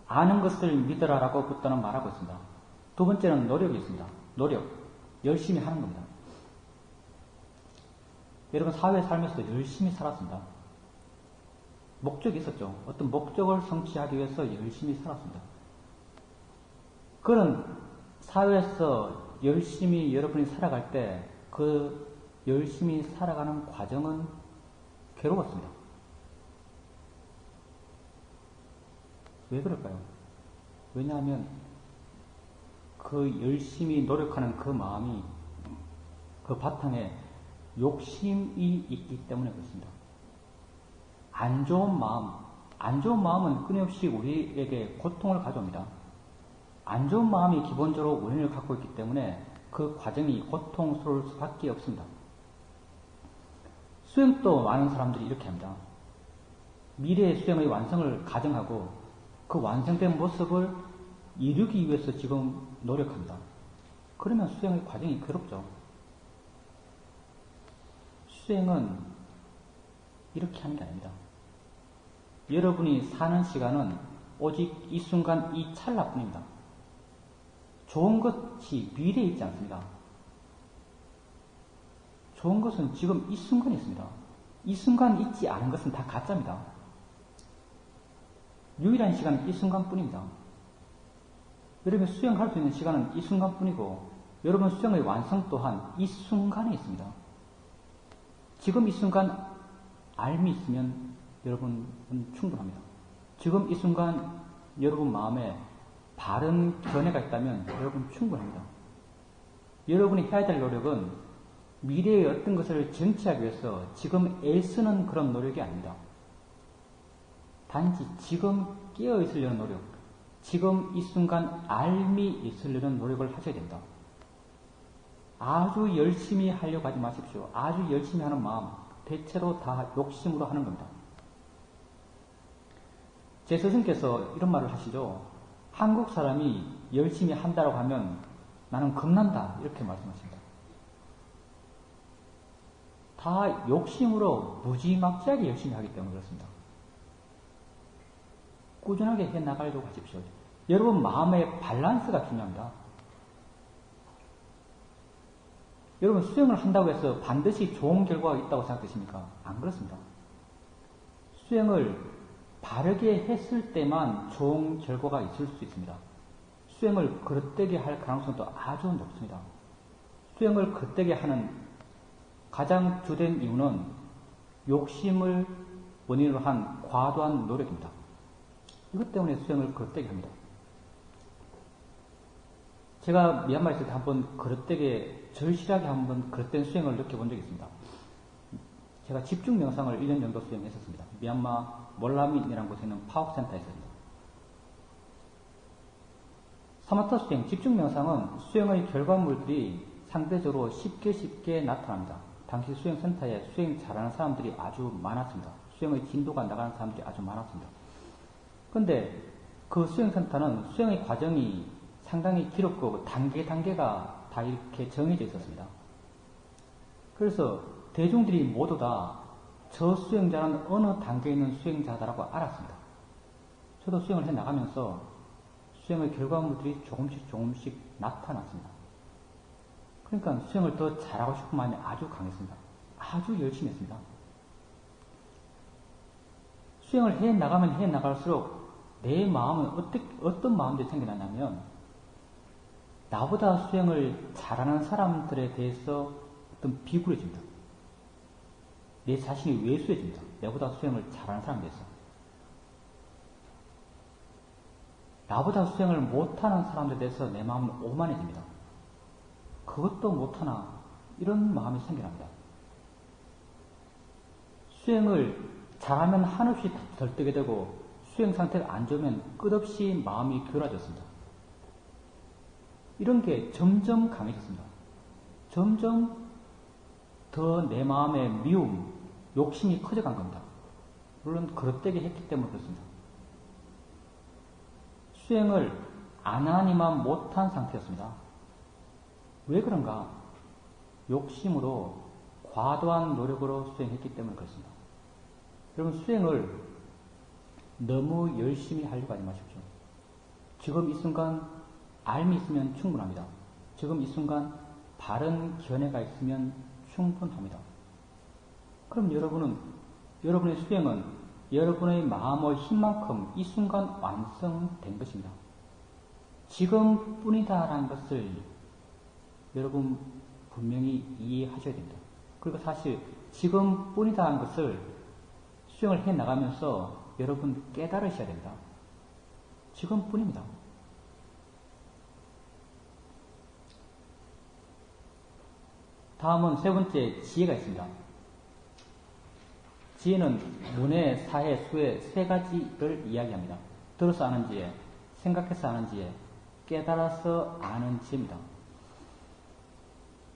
아는 것을 믿으라라고 부터는 말하고 있습니다. 두 번째는 노력이 있습니다. 노력. 열심히 하는 겁니다. 여러분 사회에 살면서도 열심히 살았습니다. 목적이 있었죠. 어떤 목적을 성취하기 위해서 열심히 살았습니다. 그런 사회에서 열심히 여러분이 살아갈 때 그 열심히 살아가는 과정은 괴로웠습니다. 왜 그럴까요? 왜냐하면 그 열심히 노력하는 그 마음이 그 바탕에 욕심이 있기 때문에 그렇습니다. 안 좋은 마음은 끊임없이 우리에게 고통을 가져옵니다. 안 좋은 마음이 기본적으로 원인을 갖고 있기 때문에 그 과정이 고통스러울 수밖에 없습니다. 수행도 많은 사람들이 이렇게 합니다. 미래의 수행의 완성을 가정하고 그 완성된 모습을 이루기 위해서 지금 노력합니다. 그러면 수행의 과정이 괴롭죠. 수행은 이렇게 하는 게 아닙니다. 여러분이 사는 시간은 오직 이 순간 이 찰나뿐입니다. 좋은 것이 미래에 있지 않습니다. 좋은 것은 지금 이 순간에 있습니다. 이 순간 있지 않은 것은 다 가짜입니다. 유일한 시간은 이 순간뿐입니다. 여러분 수행할 수 있는 시간은 이 순간뿐이고 여러분 수행의 완성 또한 이 순간에 있습니다. 지금 이 순간 알미 있으면 여러분은 충분합니다. 지금 이 순간 여러분 마음에 바른 견해가 있다면 여러분 충분합니다. 여러분이 해야 될 노력은 미래의 어떤 것을 쟁취하기 위해서 지금 애쓰는 그런 노력이 아닙니다. 단지 지금 깨어있으려는 노력, 지금 이 순간 알미 있으려는 노력을 하셔야 됩니다. 아주 열심히 하려고 하지 마십시오. 아주 열심히 하는 마음, 대체로 다 욕심으로 하는 겁니다. 제 스승께서 이런 말을 하시죠. 한국 사람이 열심히 한다고 하면 나는 겁난다. 이렇게 말씀하십니다. 다 욕심으로 무지막지하게 열심히 하기 때문에 그렇습니다. 꾸준하게 해나가려고 하십시오. 여러분 마음의 밸런스가 중요합니다. 여러분 수행을 한다고 해서 반드시 좋은 결과가 있다고 생각되십니까? 안 그렇습니다. 수행을 바르게 했을 때만 좋은 결과가 있을 수 있습니다. 수행을 그릇되게 할 가능성도 아주 높습니다. 수행을 그릇되게 하는 가장 주된 이유는 욕심을 원인으로 한 과도한 노력입니다. 이것 때문에 수행을 그릇되게 합니다. 제가 미얀마에 있을 때 한번 그릇되게, 절실하게 한번 그릇된 수행을 느껴본 적이 있습니다. 제가 집중 명상을 1년 정도 수행했었습니다. 미얀마 몰라민이라는 곳에 있는 파옥센터에서입니다. 사마타 수행, 집중 명상은 수행의 결과물들이 상대적으로 쉽게 나타납니다. 당시 수행센터에 수행 잘하는 사람들이 아주 많았습니다. 수행의 진도가 나가는 사람들이 아주 많았습니다. 그런데 그 수행센터는 수행의 과정이 상당히 길었고 단계가 다 이렇게 정해져 있었습니다. 그래서 대중들이 모두 다 저 수행자는 어느 단계에 있는 수행자다라고 알았습니다. 저도 수행을 해 나가면서 수행의 결과물들이 조금씩 나타났습니다. 그러니까 수행을 더 잘하고 싶은 마음이 아주 강했습니다. 아주 열심히 했습니다. 수행을 해 나가면 해 나갈수록 내 마음은 어떤 마음들이 생겨나냐면, 나보다 수행을 잘하는 사람들에 대해서 어떤 비굴해집니다. 내 자신이 왜소해집니다. 내보다 수행을 잘하는 사람에 대해서. 나보다 수행을 못하는 사람들에 대해서 내 마음은 오만해집니다. 그것도 못하나, 이런 마음이 생겨납니다. 수행을 잘하면 한없이 덜뜨게 되고, 수행 상태가 안 좋으면 끝없이 마음이 교라졌습니다. 이런 게 점점 강해졌습니다. 점점 더 내 마음의 미움, 욕심이 커져간 겁니다. 물론 그릇되게 했기 때문에 그렇습니다. 수행을 안 하니만 못한 상태였습니다. 왜 그런가? 욕심으로 과도한 노력으로 수행했기 때문에 그렇습니다. 여러분, 수행을 너무 열심히 하려고 하지 마십시오. 지금 이 순간 알미 있으면 충분합니다. 지금 이 순간 바른 견해가 있으면 충분합니다. 그럼 여러분의 수행은 여러분의 마음의 힘만큼 이 순간 완성된 것입니다. 지금뿐이다라는 것을 여러분 분명히 이해하셔야 됩니다. 그리고 사실 지금뿐이다라는 것을 수행을 해 나가면서 여러분 깨달으셔야 됩니다. 지금뿐입니다. 다음은 세 번째, 지혜가 있습니다. 지혜는 문해, 사해, 수해 세 가지를 이야기합니다. 들어서 아는 지혜, 생각해서 아는 지혜, 깨달아서 아는 지혜입니다.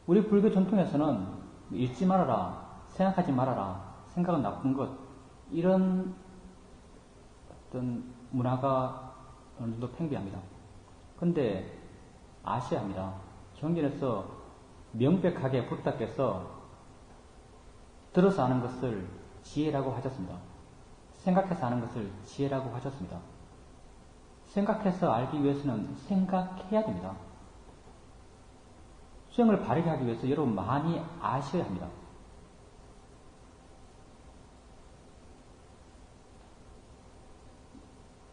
우리 불교 전통에서는 읽지 말아라, 생각하지 말아라, 생각은 나쁜 것, 이런 어떤 문화가 어느 정도 팽배합니다. 근데 아셔야 합니다. 경전에서 명백하게 부탁해서 들어서 아는 것을 지혜라고 하셨습니다. 생각해서 아는 것을 지혜라고 하셨습니다. 생각해서 알기 위해서는 생각해야 됩니다. 수행을 바르게 하기 위해서 여러분 많이 아셔야 합니다.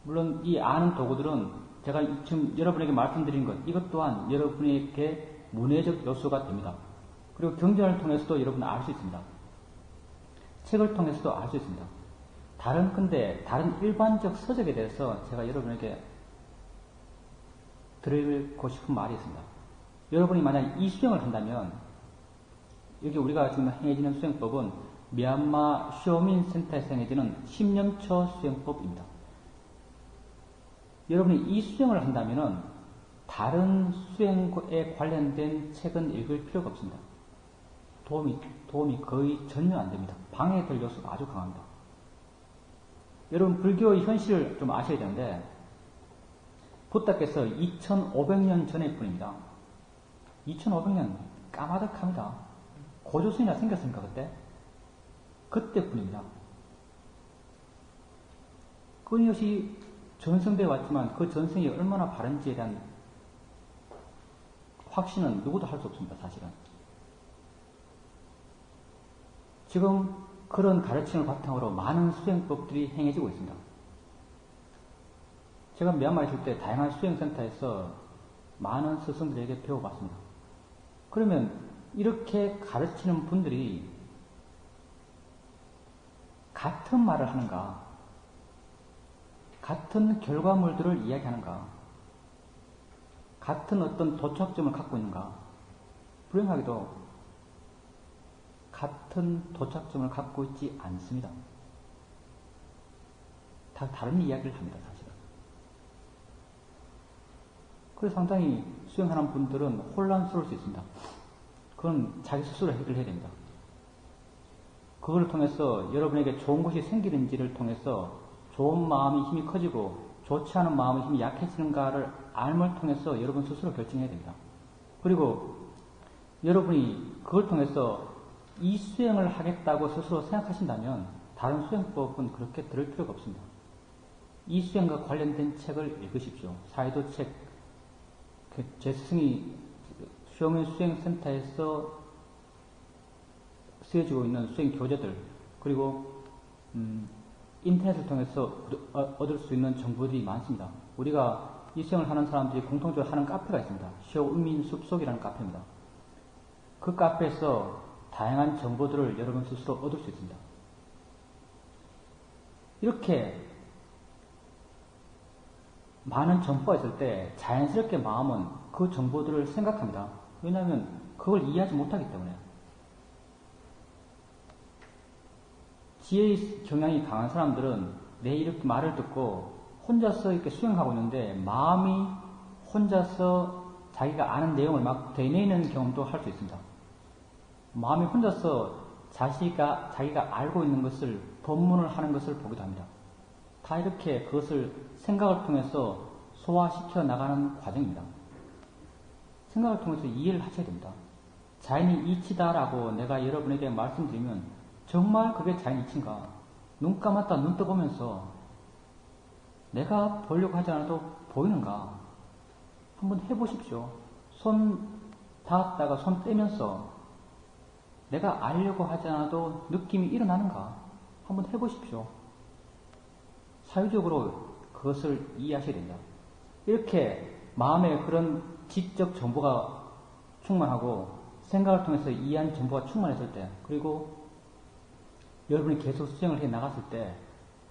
물론 이 아는 도구들은 제가 지금 여러분에게 말씀드린 것, 이것 또한 여러분에게 문해적 요소가 됩니다. 그리고 경전을 통해서도 여러분은 알 수 있습니다. 책을 통해서도 알 수 있습니다. 다른 일반적 서적에 대해서 제가 여러분에게 드리고 싶은 말이 있습니다. 여러분이 만약 이 수행을 한다면, 여기 우리가 지금 행해지는 수행법은 미얀마 쇼민 센터에서 행해지는 10년초 수행법입니다. 여러분이 이 수행을 한다면은 다른 수행에 관련된 책은 읽을 필요가 없습니다. 도움이 거의 전혀 안 됩니다. 방해될 요소가 아주 강합니다. 여러분, 불교의 현실을 좀 아셔야 되는데, 부다께서 2500년 전의 분입니다. 2500년 까마득합니다. 고조선이나 생겼습니까, 그때? 그때 분입니다. 끊임없이 전승되어 왔지만 그 전승이 얼마나 바른지에 대한 확신은 누구도 할 수 없습니다, 사실은. 지금 그런 가르침을 바탕으로 많은 수행법들이 행해지고 있습니다. 제가 미얀마에 있을 때 다양한 수행센터에서 많은 스승들에게 배워봤습니다. 그러면 이렇게 가르치는 분들이 같은 말을 하는가? 같은 결과물들을 이야기하는가? 같은 어떤 도착점을 갖고 있는가? 불행하게도 같은 도착점을 갖고 있지 않습니다. 다 다른 이야기를 합니다, 사실은. 그래서 상당히 수행하는 분들은 혼란스러울 수 있습니다. 그건 자기 스스로 해결해야 됩니다. 그걸 통해서 여러분에게 좋은 것이 생기는지를 통해서 좋은 마음이 힘이 커지고 좋지 않은 마음의 힘이 약해지는가를 알을 통해서 여러분 스스로 결정해야 됩니다. 그리고 여러분이 그걸 통해서 이 수행을 하겠다고 스스로 생각하신다면 다른 수행법은 그렇게 들을 필요가 없습니다. 이 수행과 관련된 책을 읽으십시오. 사이도 책, 제 스승이 수영인 수행센터에서 쓰여지고 있는 수행 교재들, 그리고 인터넷을 통해서 얻을 수 있는 정보들이 많습니다. 우리가 이 수행을 하는 사람들이 공통적으로 하는 카페가 있습니다. 시오은민숲속이라는 카페입니다. 그 카페에서 다양한 정보들을 여러분 스스로 얻을 수 있습니다. 이렇게 많은 정보가 있을 때 자연스럽게 마음은 그 정보들을 생각합니다. 왜냐하면 그걸 이해하지 못하기 때문에. 지혜의 경향이 강한 사람들은 내 이렇게 말을 듣고 혼자서 이렇게 수행하고 있는데 마음이 혼자서 자기가 아는 내용을 막 되뇌이는 경험도 할 수 있습니다. 마음이 혼자서 자기가 알고 있는 것을 법문을 하는 것을 보기도 합니다. 다 이렇게 그것을 생각을 통해서 소화시켜 나가는 과정입니다. 생각을 통해서 이해를 하셔야 됩니다. 자연이 이치다라고 내가 여러분에게 말씀드리면 정말 그게 자연 이치인가? 눈 감았다 눈 떠보면서 내가 보려고 하지 않아도 보이는가? 한번 해보십시오. 손 닿았다가 손 떼면서 내가 알려고 하지 않아도 느낌이 일어나는가? 한번 해보십시오. 사유적으로 그것을 이해하셔야 됩니다. 이렇게 마음에 그런 지적 정보가 충만하고 생각을 통해서 이해한 정보가 충만했을 때, 그리고 여러분이 계속 수행을 해 나갔을 때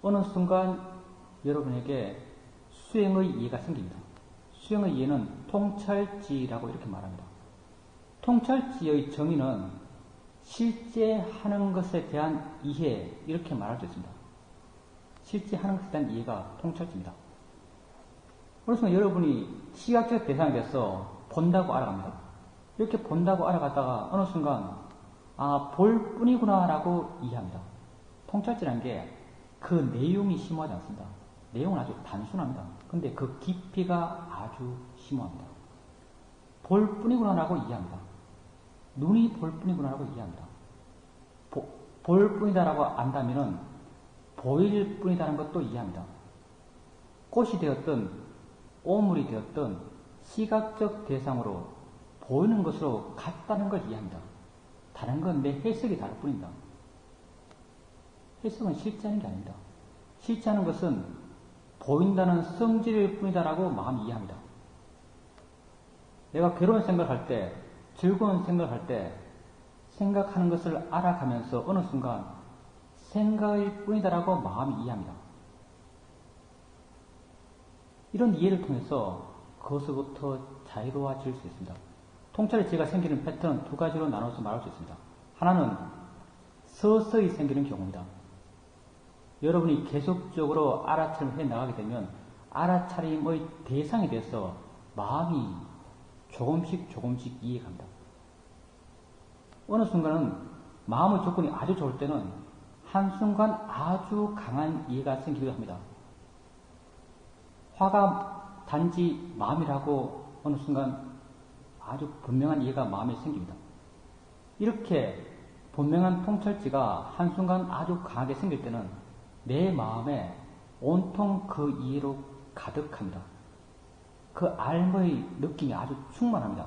어느 순간 여러분에게 수행의 이해가 생깁니다. 수행의 이해는 통찰지라고 이렇게 말합니다. 통찰지의 정의는 실제 하는 것에 대한 이해, 이렇게 말할 수 있습니다. 실제 하는 것에 대한 이해가 통찰지입니다. 그래서 여러분이 시각적 대상이 돼서 본다고 알아갑니다. 이렇게 본다고 알아갔다가 어느 순간 볼 뿐이구나 라고 이해합니다. 통찰지라는 게 그 내용이 심오하지 않습니다. 내용은 아주 단순합니다. 근데 그 깊이가 아주 심오합니다. 볼 뿐이구나 라고 이해합니다. 눈이 볼 뿐이구나 라고 이해합니다. 볼 뿐이다 라고 안다면은 보일 뿐이다라는 것도 이해합니다. 꽃이 되었든 오물이 되었든 시각적 대상으로 보이는 것으로 같다는 걸 이해합니다. 다른 건 내 해석이 다를 뿐입니다. 해석은 실제하는 게 아닙니다. 실제하는 것은 보인다는 성질일 뿐이다라고 마음이 이해합니다. 내가 괴로운 생각을 할 때, 즐거운 생각을 할 때 생각하는 것을 알아가면서 어느 순간 생각일 뿐이다라고 마음이 이해합니다. 이런 이해를 통해서 그것으로부터 자유로워질 수 있습니다. 통찰의 지혜가 생기는 패턴은 두 가지로 나눠서 말할 수 있습니다. 하나는 서서히 생기는 경우입니다. 여러분이 계속적으로 알아차림을 해 나가게 되면 알아차림의 대상이 돼서 마음이 조금씩 이해갑니다. 어느 순간은 마음의 조건이 아주 좋을 때는 한순간 아주 강한 이해가 생기기도 합니다. 화가 단지 마음이라고 어느 순간 아주 분명한 이해가 마음에 생깁니다. 이렇게 분명한 통찰지가 한순간 아주 강하게 생길 때는 내 마음에 온통 그 이해로 가득합니다. 그 알의 느낌이 아주 충만합니다.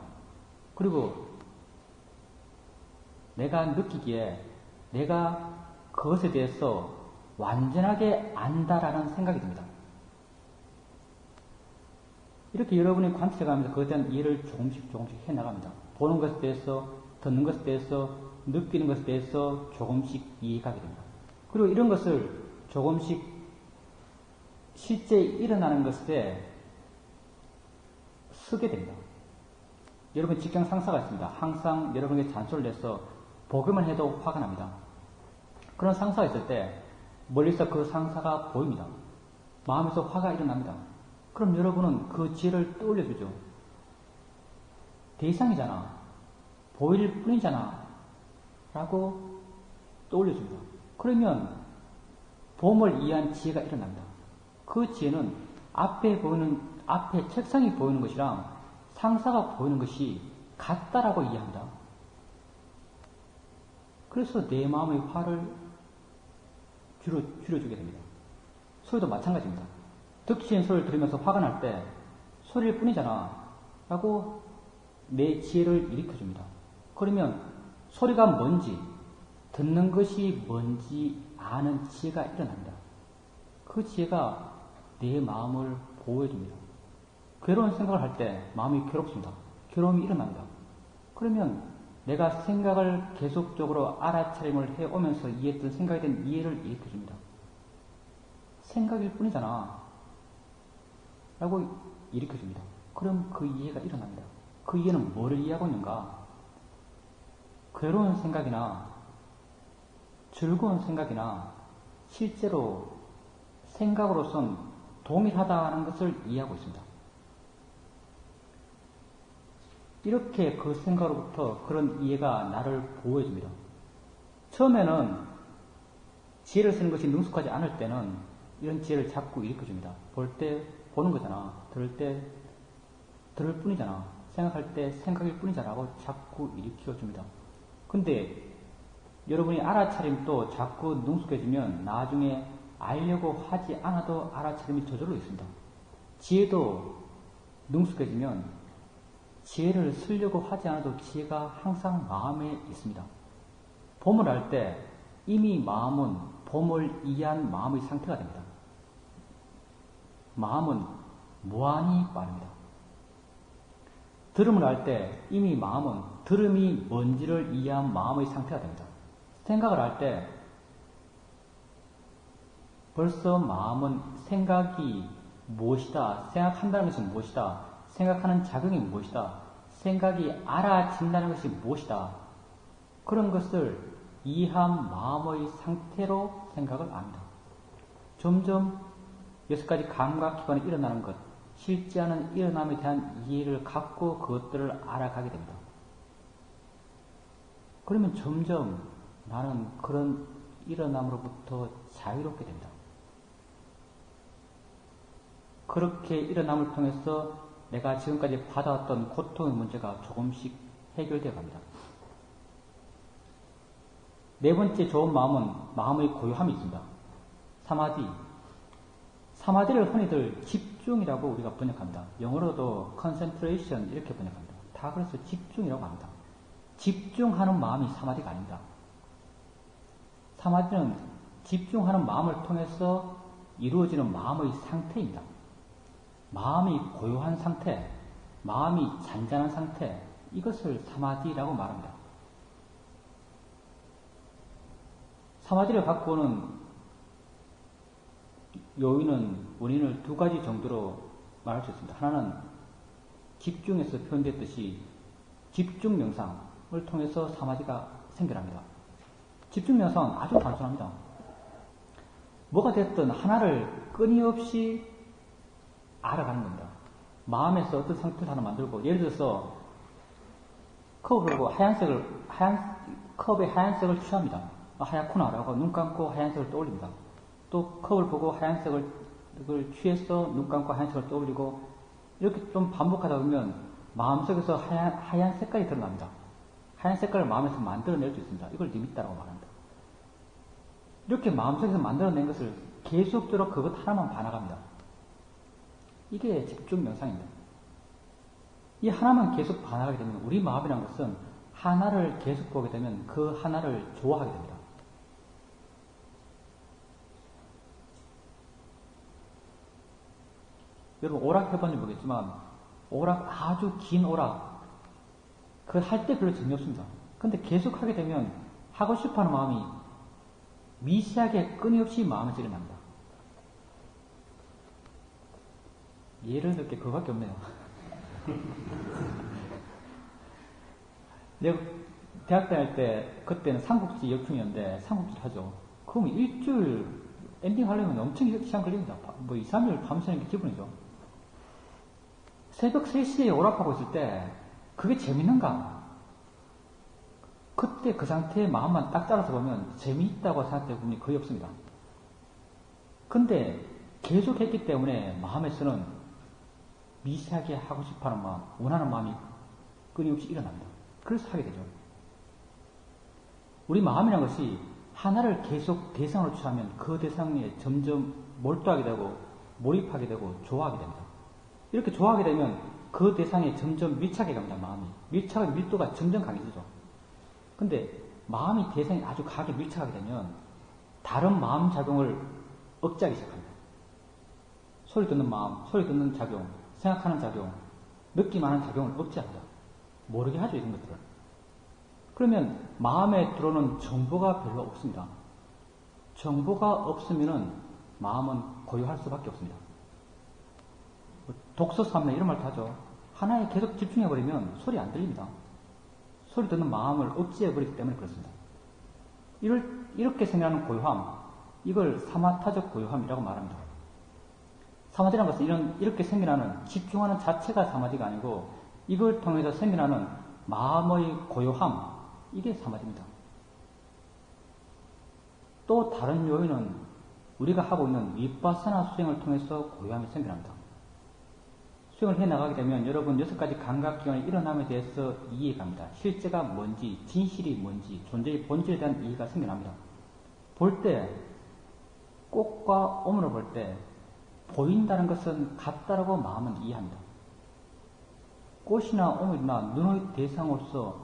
그리고 내가 느끼기에 내가 그것에 대해서 완전하게 안다라는 생각이 듭니다. 이렇게 여러분이 관찰해가면서 그것에 대한 이해를 조금씩 해나갑니다. 보는 것에 대해서, 듣는 것에 대해서, 느끼는 것에 대해서 조금씩 이해가게 됩니다. 그리고 이런 것을 조금씩 실제 일어나는 것에 쓰게 됩니다. 여러분 직장 상사가 있습니다. 항상 여러분에게 잔소리를 내서 보기만 해도 화가 납니다. 그런 상사가 있을 때 멀리서 그 상사가 보입니다. 마음에서 화가 일어납니다. 그럼 여러분은 그 지혜를 떠올려주죠. 대상이잖아. 보일 뿐이잖아. 라고 떠올려줍니다. 그러면 봄을 이해한 지혜가 일어납니다. 그 지혜는 앞에 책상이 보이는 것이랑 상사가 보이는 것이 같다라고 이해합니다. 그래서 내 마음의 화를 줄여주게 됩니다. 소리도 마찬가지입니다. 듣기 싫은 소리를 들으면서 화가 날 때 소리일 뿐이잖아 라고 내 지혜를 일으켜줍니다. 그러면 소리가 뭔지, 듣는 것이 뭔지 아는 지혜가 일어납니다. 그 지혜가 내 마음을 보호해줍니다. 괴로운 생각을 할 때 마음이 괴롭습니다. 괴로움이 일어납니다. 그러면 내가 생각을 계속적으로 알아차림을 해오면서 이해했던 생각에 대한 이해를 일으켜줍니다. 생각일 뿐이잖아 라고 일으켜줍니다. 그럼 그 이해가 일어납니다. 그 이해는 뭐를 이해하고 있는가? 괴로운 생각이나 즐거운 생각이나 실제로 생각으로선 동일하다는 것을 이해하고 있습니다. 이렇게 그 생각으로부터 그런 이해가 나를 보호해줍니다. 처음에는 지혜를 쓰는 것이 능숙하지 않을 때는 이런 지혜를 자꾸 일으켜줍니다. 볼 때 보는 거잖아. 들을 때 들을 뿐이잖아. 생각할 때 생각일 뿐이잖아 라고 자꾸 일으켜줍니다. 근데 여러분이 알아차림도 자꾸 능숙해지면 나중에 알려고 하지 않아도 알아차림이 저절로 있습니다. 지혜도 능숙해지면 지혜를 쓰려고 하지 않아도 지혜가 항상 마음에 있습니다. 봄을 할 때 이미 마음은 봄을 이해한 마음의 상태가 됩니다. 마음은 무한히 빠릅니다. 들음을 할 때 이미 마음은 들음이 뭔지를 이해한 마음의 상태가 됩니다. 생각을 할 때 벌써 마음은 생각이 무엇이다, 생각한다는 것이 무엇이다, 생각하는 작용이 무엇이다, 생각이 알아진다는 것이 무엇이다, 그런 것을 이해한 마음의 상태로 생각을 합니다. 점점 6가지 감각기관이 일어나는 것, 실지 않은 일어남에 대한 이해를 갖고 그것들을 알아가게 됩니다. 그러면 점점 나는 그런 일어남으로부터 자유롭게 됩니다. 그렇게 일어남을 통해서 내가 지금까지 받아왔던 고통의 문제가 조금씩 해결되어 갑니다. 네 번째 좋은 마음은 마음의 고요함이 있습니다. 사마디. 사마디를 흔히들 집중이라고 우리가 번역합니다. 영어로도 concentration 이렇게 번역합니다. 다 그래서 집중이라고 합니다. 집중하는 마음이 사마디가 아닙니다. 사마디는 집중하는 마음을 통해서 이루어지는 마음의 상태입니다. 마음이 고요한 상태, 마음이 잔잔한 상태, 이것을 사마디라고 말합니다. 사마디를 갖고 오는 요인은, 원인을 두 가지 정도로 말할 수 있습니다. 하나는 집중에서 표현됐듯이 집중 명상을 통해서 사마디가 생겨납니다. 집중 명상은 아주 단순합니다. 뭐가 됐든 하나를 끊임없이 알아가는 겁니다. 마음에서 어떤 상태를 하나 만들고, 예를 들어서 컵을 보고 컵의 하얀색을 취합니다. 하얗구나 라고 눈 감고 하얀색을 떠올립니다. 또 컵을 보고 하얀색을 취해서 눈 감고 하얀색을 떠올리고, 이렇게 좀 반복하다 보면 마음속에서 하얀 색깔이 드러납니다. 하얀 색깔을 마음에서 만들어낼 수 있습니다. 이걸 니미따라고 말합니다. 이렇게 마음속에서 만들어낸 것을 계속적으로 그것 하나만 봐나갑니다. 이게 집중 명상입니다. 이 하나만 계속 봐나가게 되면, 우리 마음이라는 것은 하나를 계속 보게 되면 그 하나를 좋아하게 됩니다. 여러분 오락 해본지 모르겠지만, 오락, 아주 긴 오락, 그걸 할 때 별로 재미없습니다. 근데 계속 하게 되면 하고 싶어하는 마음이 미세하게 끊임없이 마음에 일어납니다. 예를 들 게 그거밖에 없네요. 내가 대학 다닐 때, 그때는 삼국지 역풍이었는데, 삼국지를 하죠. 그러면 일주일 엔딩 하려면 엄청 시간 걸립니다. 뭐 2, 3일 밤새는 게 기본이죠. 새벽 3시에 오락하고 있을 때, 그게 재밌는가? 그때 그 상태의 마음만 딱 잘라서 보면 재미있다고 생각해 보니 거의 없습니다. 근데 계속 했기 때문에 마음에서는 미세하게 하고 싶어하는 마음, 원하는 마음이 끊임없이 일어납니다. 그래서 하게 되죠. 우리 마음이라는 것이 하나를 계속 대상으로 취하면 그 대상에 점점 몰두하게 되고 몰입하게 되고 좋아하게 됩니다. 이렇게 좋아하게 되면 그 대상에 점점 밀착해 갑니다. 마음이. 밀착의 밀도가 점점 강해지죠. 근데 마음이 대상에 아주 강하게 밀착하게 되면 다른 마음 작용을 억제하기 시작합니다. 소리 듣는 마음, 소리 듣는 작용, 생각하는 작용, 느낌하는 작용을 억제합니다. 모르게 하죠, 이런 것들을. 그러면 마음에 들어오는 정보가 별로 없습니다. 정보가 없으면은 마음은 고요할 수밖에 없습니다. 독서삼매 이런 말도 하죠. 하나에 계속 집중해버리면 소리 안 들립니다. 소리 듣는 마음을 억제해버리기 때문에 그렇습니다. 이렇게 생겨나는 고요함, 이걸 사마타적 고요함이라고 말합니다. 사마디라는 것은 이렇게 생겨나는 집중하는 자체가 사마디가 아니고 이걸 통해서 생겨나는 마음의 고요함, 이게 사마디입니다. 또 다른 요인은 우리가 하고 있는 위파사나 수행을 통해서 고요함이 생겨납니다. 수행을 해나가게 되면 여러분 6가지 감각기관의 일어남에 대해서 이해갑니다. 실제가 뭔지, 진실이 뭔지, 존재의 본질에 대한 이해가 생겨납니다. 볼 때, 꽃과 오물을 볼 때 보인다는 것은 같다라고 마음은 이해합니다. 꽃이나 오물이나 눈의 대상으로서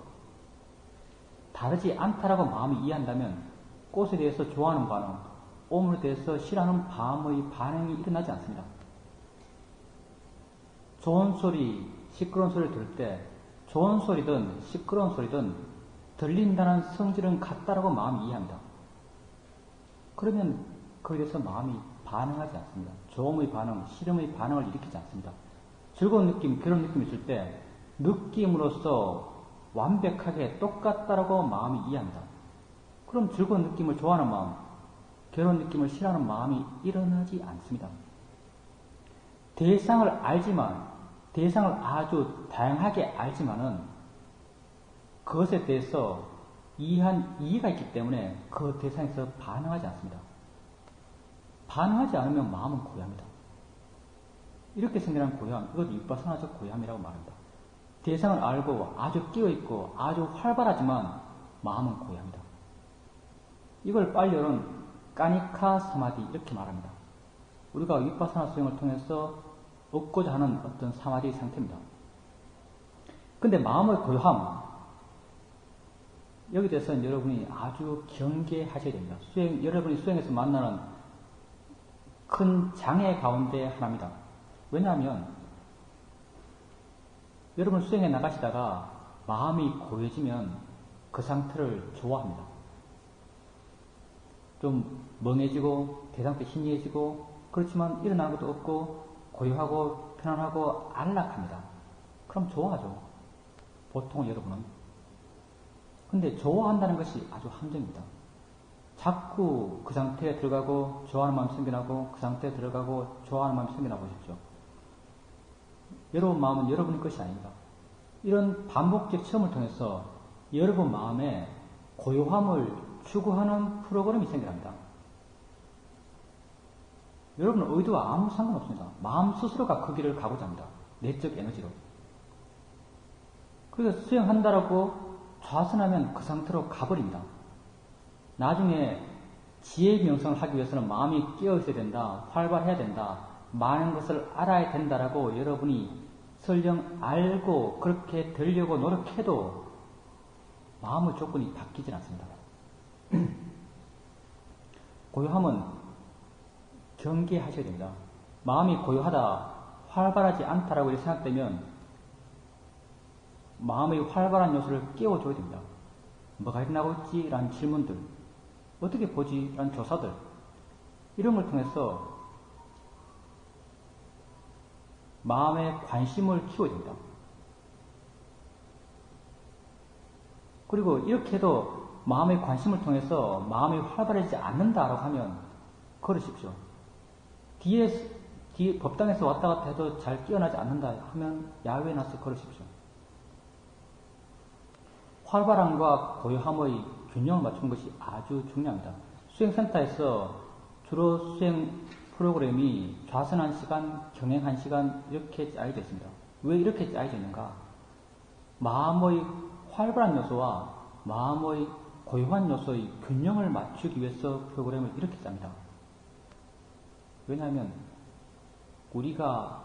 다르지 않다라고 마음이 이해한다면 꽃에 대해서 좋아하는 반응, 오물에 대해서 싫어하는 마음의 반응이 일어나지 않습니다. 좋은 소리, 시끄러운 소리를 들을 때 좋은 소리든 시끄러운 소리든 들린다는 성질은 같다라고 마음이 이해합니다. 그러면 거기에 대해서 마음이 반응하지 않습니다. 좋음의 반응, 싫음의 반응을 일으키지 않습니다. 즐거운 느낌, 괴로운 느낌이 있을 때 느낌으로서 완벽하게 똑같다라고 마음이 이해합니다. 그럼 즐거운 느낌을 좋아하는 마음, 괴로운 느낌을 싫어하는 마음이 일어나지 않습니다. 대상을 알지만, 대상을 아주 다양하게 알지만은 그것에 대해서 이해가 있기 때문에 그 대상에서 반응하지 않습니다. 반응하지 않으면 마음은 고요합니다. 이렇게 생겨난 고요함, 이것도 위파사나적 고요함이라고 말합니다. 대상을 알고 아주 끼어있고 아주 활발하지만 마음은 고요합니다. 이걸 빨리어는 까니카 사마디 이렇게 말합니다. 우리가 위파사나 수행을 통해서 얻고자 하는 어떤 사마디 상태입니다. 근데 마음의 고요함, 여기 대해서는 여러분이 아주 경계하셔야 됩니다. 여러분이 수행에서 만나는 큰 장애 가운데 하나입니다. 왜냐하면 여러분 수행에 나가시다가 마음이 고요해지면 그 상태를 좋아합니다. 좀 멍해지고 대상도 희미해지고 그렇지만 일어나는 것도 없고 고요하고 편안하고 안락합니다. 그럼 좋아하죠. 보통 여러분은. 근데 좋아한다는 것이 아주 함정입니다. 자꾸 그 상태에 들어가고 좋아하는 마음이 생겨나고 그 상태에 들어가고 좋아하는 마음이 생겨나 보십시오. 여러분 마음은 여러분의 것이 아닙니다. 이런 반복적 체험을 통해서 여러분 마음에 고요함을 추구하는 프로그램이 생겨납니다. 여러분은 의도와 아무 상관없습니다. 마음 스스로가 그 길을 가고자 합니다. 내적 에너지로. 그래서 수행한다라고 좌선하면 그 상태로 가버립니다. 나중에 지혜의 명성을 하기 위해서는 마음이 깨어있어야 된다, 활발해야 된다, 많은 것을 알아야 된다라고 여러분이 설령 알고 그렇게 되려고 노력해도 마음의 조건이 바뀌질 않습니다. 고요함은 경계하셔야 됩니다. 마음이 고요하다, 활발하지 않다라고 생각되면 마음의 활발한 요소를 깨워줘야 됩니다. 뭐가 일어나고 있지? 라는 질문들, 어떻게 보지? 라는 조사들, 이런 걸 통해서 마음의 관심을 키워야 됩니다. 그리고 이렇게 해도 마음의 관심을 통해서 마음이 활발해지지 않는다라고 하면 걸으십시오. 뒤에 법당에서 왔다 갔다 해도 잘 깨어나지 않는다 하면 야외에 나서 걸으십시오. 활발함과 고요함의 균형을 맞추는 것이 아주 중요합니다. 수행센터에서 주로 수행 프로그램이 좌선 1시간, 경행 1시간 이렇게 짜여져 있습니다. 왜 이렇게 짜여져 있는가? 마음의 활발한 요소와 마음의 고요한 요소의 균형을 맞추기 위해서 프로그램을 이렇게 짭니다. 왜냐하면 우리가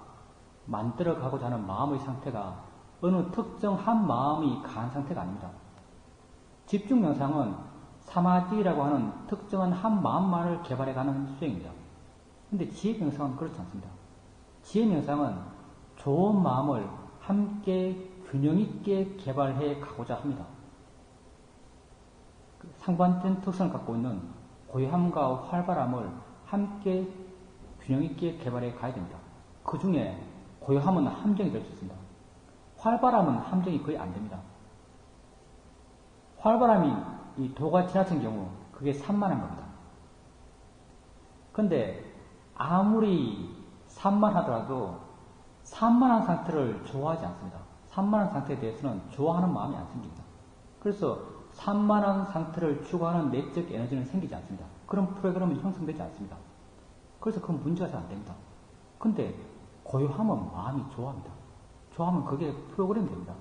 만들어가고자 하는 마음의 상태가 어느 특정 한 마음이 강한 상태가 아닙니다. 집중 명상은 사마디라고 하는 특정한 한 마음만을 개발해가는 수행입니다. 근데 지혜 명상은 그렇지 않습니다. 지혜 명상은 좋은 마음을 함께 균형 있게 개발해 가고자 합니다. 상반된 특성을 갖고 있는 고요함과 활발함을 함께 균형 있게 개발해 가야 됩니다. 그 중에 고요함은 함정이 될 수 있습니다. 활발함은 함정이 거의 안 됩니다. 활발함이 이 도가 지나친 경우 그게 산만한 겁니다. 근데 아무리 산만하더라도 산만한 상태를 좋아하지 않습니다. 산만한 상태에 대해서는 좋아하는 마음이 안 생깁니다. 그래서 산만한 상태를 추구하는 내적 에너지는 생기지 않습니다. 그런 프로그램은 형성되지 않습니다. 그래서 그건 문제가 잘 안 됩니다. 근데 고요함은 마음이 좋아합니다. 좋아하면 그게 프로그램이 됩니다.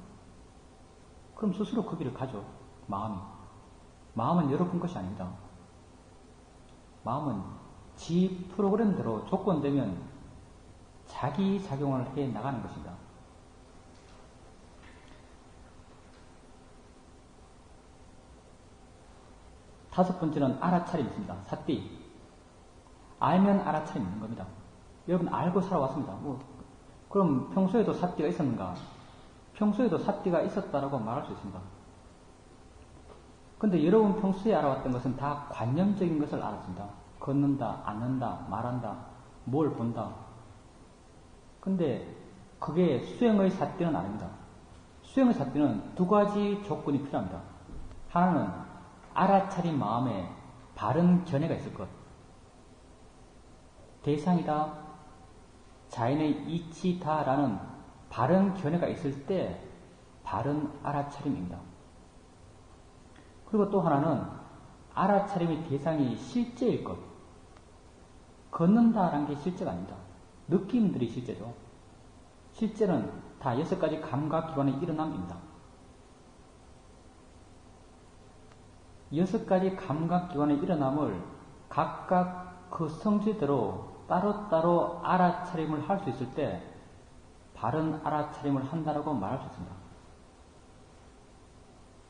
그럼 스스로 그 길을 가죠. 마음이. 마음은 여러분 것이 아닙니다. 마음은 지 프로그램대로 조건되면 자기 작용을 해 나가는 것입니다. 다섯 번째는 알아차림입니다. 사띠. 알면 알아차림 있는 겁니다. 여러분 알고 살아왔습니다. 그럼 평소에도 사띠가 있었는가? 평소에도 사띠가 있었다라고 말할 수 있습니다. 근데 여러분 평소에 알아왔던 것은 다 관념적인 것을 알았습니다. 걷는다, 앉는다, 말한다, 뭘 본다. 근데 그게 수행의 사띠는 아닙니다. 수행의 사띠는 두 가지 조건이 필요합니다. 하나는 알아차린 마음에 바른 견해가 있을 것. 대상이다, 자연의 이치다라는 바른 견해가 있을 때 바른 알아차림입니다. 그리고 또 하나는 알아차림의 대상이 실제일 것. 걷는다라는 게 실제가 아닙니다. 느낌들이 실제죠. 실제는 다 6가지 감각기관의 일어남입니다. 6가지 감각기관의 일어남을 각각 그 성질대로 따로따로 알아차림을 할 수 있을 때 바른 알아차림을 한다라고 말할 수 있습니다.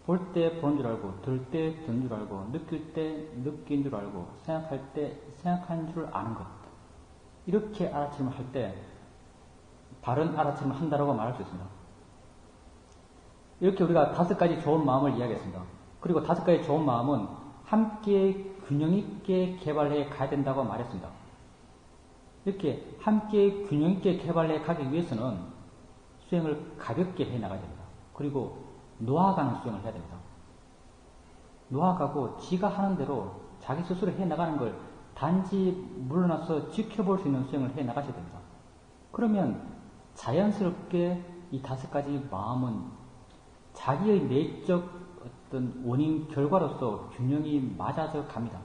볼 때 보는 줄 알고, 들 때 듣는 줄 알고, 느낄 때 느낀 줄 알고, 생각할 때 생각한 줄 아는 것. 이렇게 알아차림을 할 때 바른 알아차림을 한다라고 말할 수 있습니다. 이렇게 우리가 5가지 좋은 마음을 이야기했습니다. 그리고 5가지 좋은 마음은 함께 균형 있게 개발해 가야 된다고 말했습니다. 이렇게 함께 균형 있게 개발해 가기 위해서는 수행을 가볍게 해 나가야 됩니다. 그리고 놓아가는 수행을 해야 됩니다. 놓아가고 지가 하는 대로 자기 스스로 해 나가는 걸 단지 물러나서 지켜볼 수 있는 수행을 해 나가셔야 됩니다. 그러면 자연스럽게 이 5가지 마음은 자기의 내적 어떤 원인 결과로서 균형이 맞아져 갑니다.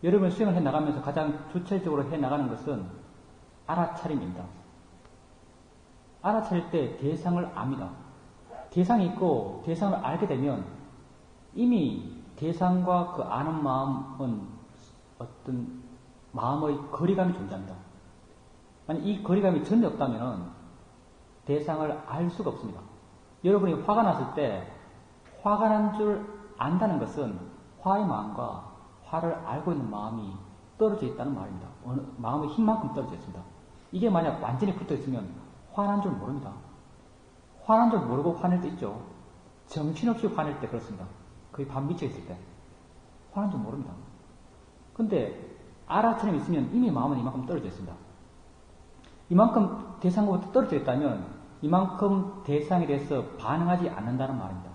여러분 수행을 해 나가면서 가장 주체적으로 해 나가는 것은 알아차림입니다. 알아차릴 때 대상을 압니다. 대상이 있고 대상을 알게 되면 이미 대상과 그 아는 마음은 어떤 마음의 거리감이 존재합니다. 만약 이 거리감이 전혀 없다면 대상을 알 수가 없습니다. 여러분이 화가 났을 때 화가 난 줄 안다는 것은 화의 마음과 화를 알고 있는 마음이 떨어져 있다는 말입니다. 마음의 힘만큼 떨어져 있습니다. 이게 만약 완전히 붙어 있으면 화난 줄 모릅니다. 화난 줄 모르고 화낼 때 있죠. 정신없이 화낼 때 그렇습니다. 거의 반 미쳐 있을 때. 화난 줄 모릅니다. 근데 알아차림 있으면 이미 마음은 이만큼 떨어져 있습니다. 이만큼 대상으로부터 떨어져 있다면 이만큼 대상에 대해서 반응하지 않는다는 말입니다.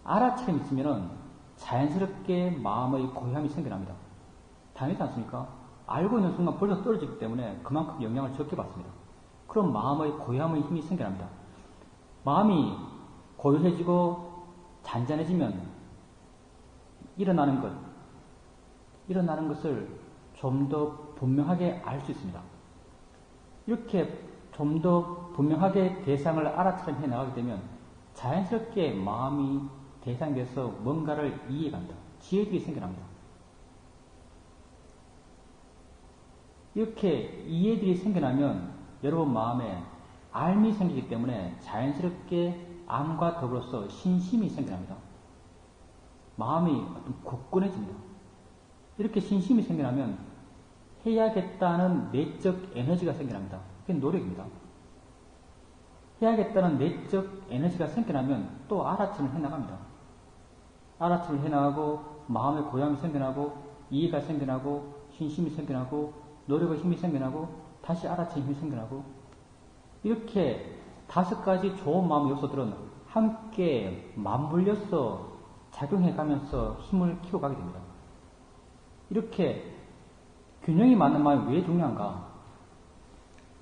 알아차림 있으면 자연스럽게 마음의 고요함이 생겨납니다. 당연하지 않습니까? 알고 있는 순간 벌써 떨어지기 때문에 그만큼 영향을 적게 받습니다. 그럼 마음의 고요함의 힘이 생겨납니다. 마음이 고요해지고 잔잔해지면 일어나는 것을 좀 더 분명하게 알 수 있습니다. 이렇게 좀 더 분명하게 대상을 알아차림해 나가게 되면 자연스럽게 마음이 대상에 대해서 뭔가를 이해합니다. 지혜들이 생겨납니다. 이렇게 이해들이 생겨나면 여러분 마음에 알미 생기기 때문에 자연스럽게 암과 더불어서 신심이 생겨납니다. 마음이 어떤 굳건해집니다. 이렇게 신심이 생겨나면 해야겠다는 내적 에너지가 생겨납니다. 그게 노력입니다. 해야겠다는 내적 에너지가 생겨나면 또 알아침을 해나갑니다. 알아침을 해나가고 마음의 고향이 생겨나고 이해가 생겨나고 신심이 생겨나고 노력의 힘이 생겨나고 다시 알아침 힘이 생겨나고 이렇게 5가지 좋은 마음의 요소들은 함께 맞물려서 작용해가면서 힘을 키워가게 됩니다. 이렇게 균형이 맞는 마음이 왜 중요한가?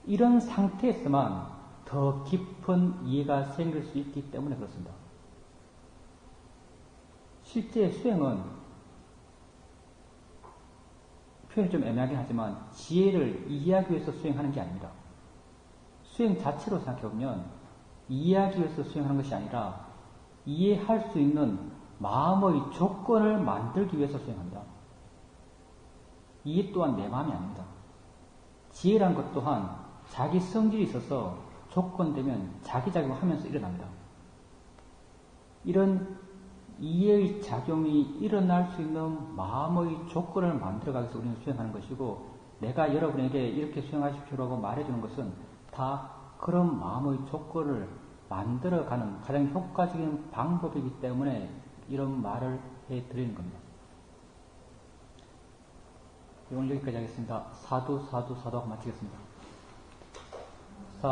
이런 상태에서만 더 깊은 이해가 생길 수 있기 때문에 그렇습니다. 실제 수행은 표현이 좀 애매하긴 하지만 지혜를 이해하기 위해서 수행하는 게 아닙니다. 수행 자체로 생각해보면 이해하기 위해서 수행하는 것이 아니라 이해할 수 있는 마음의 조건을 만들기 위해서 수행합니다. 이해 또한 내 마음이 아닙니다. 지혜란 것 또한 자기 성질이 있어서 조건되면 자기작용하면서 일어납니다. 이런 이해의 작용이 일어날 수 있는 마음의 조건을 만들어가기 위해서 우리는 수행하는 것이고 내가 여러분에게 이렇게 수행하십시오라고 말해주는 것은 다 그런 마음의 조건을 만들어가는 가장 효과적인 방법이기 때문에 이런 말을 해드리는 겁니다. 오늘 여기까지 하겠습니다. 사두 하고 마치겠습니다. 사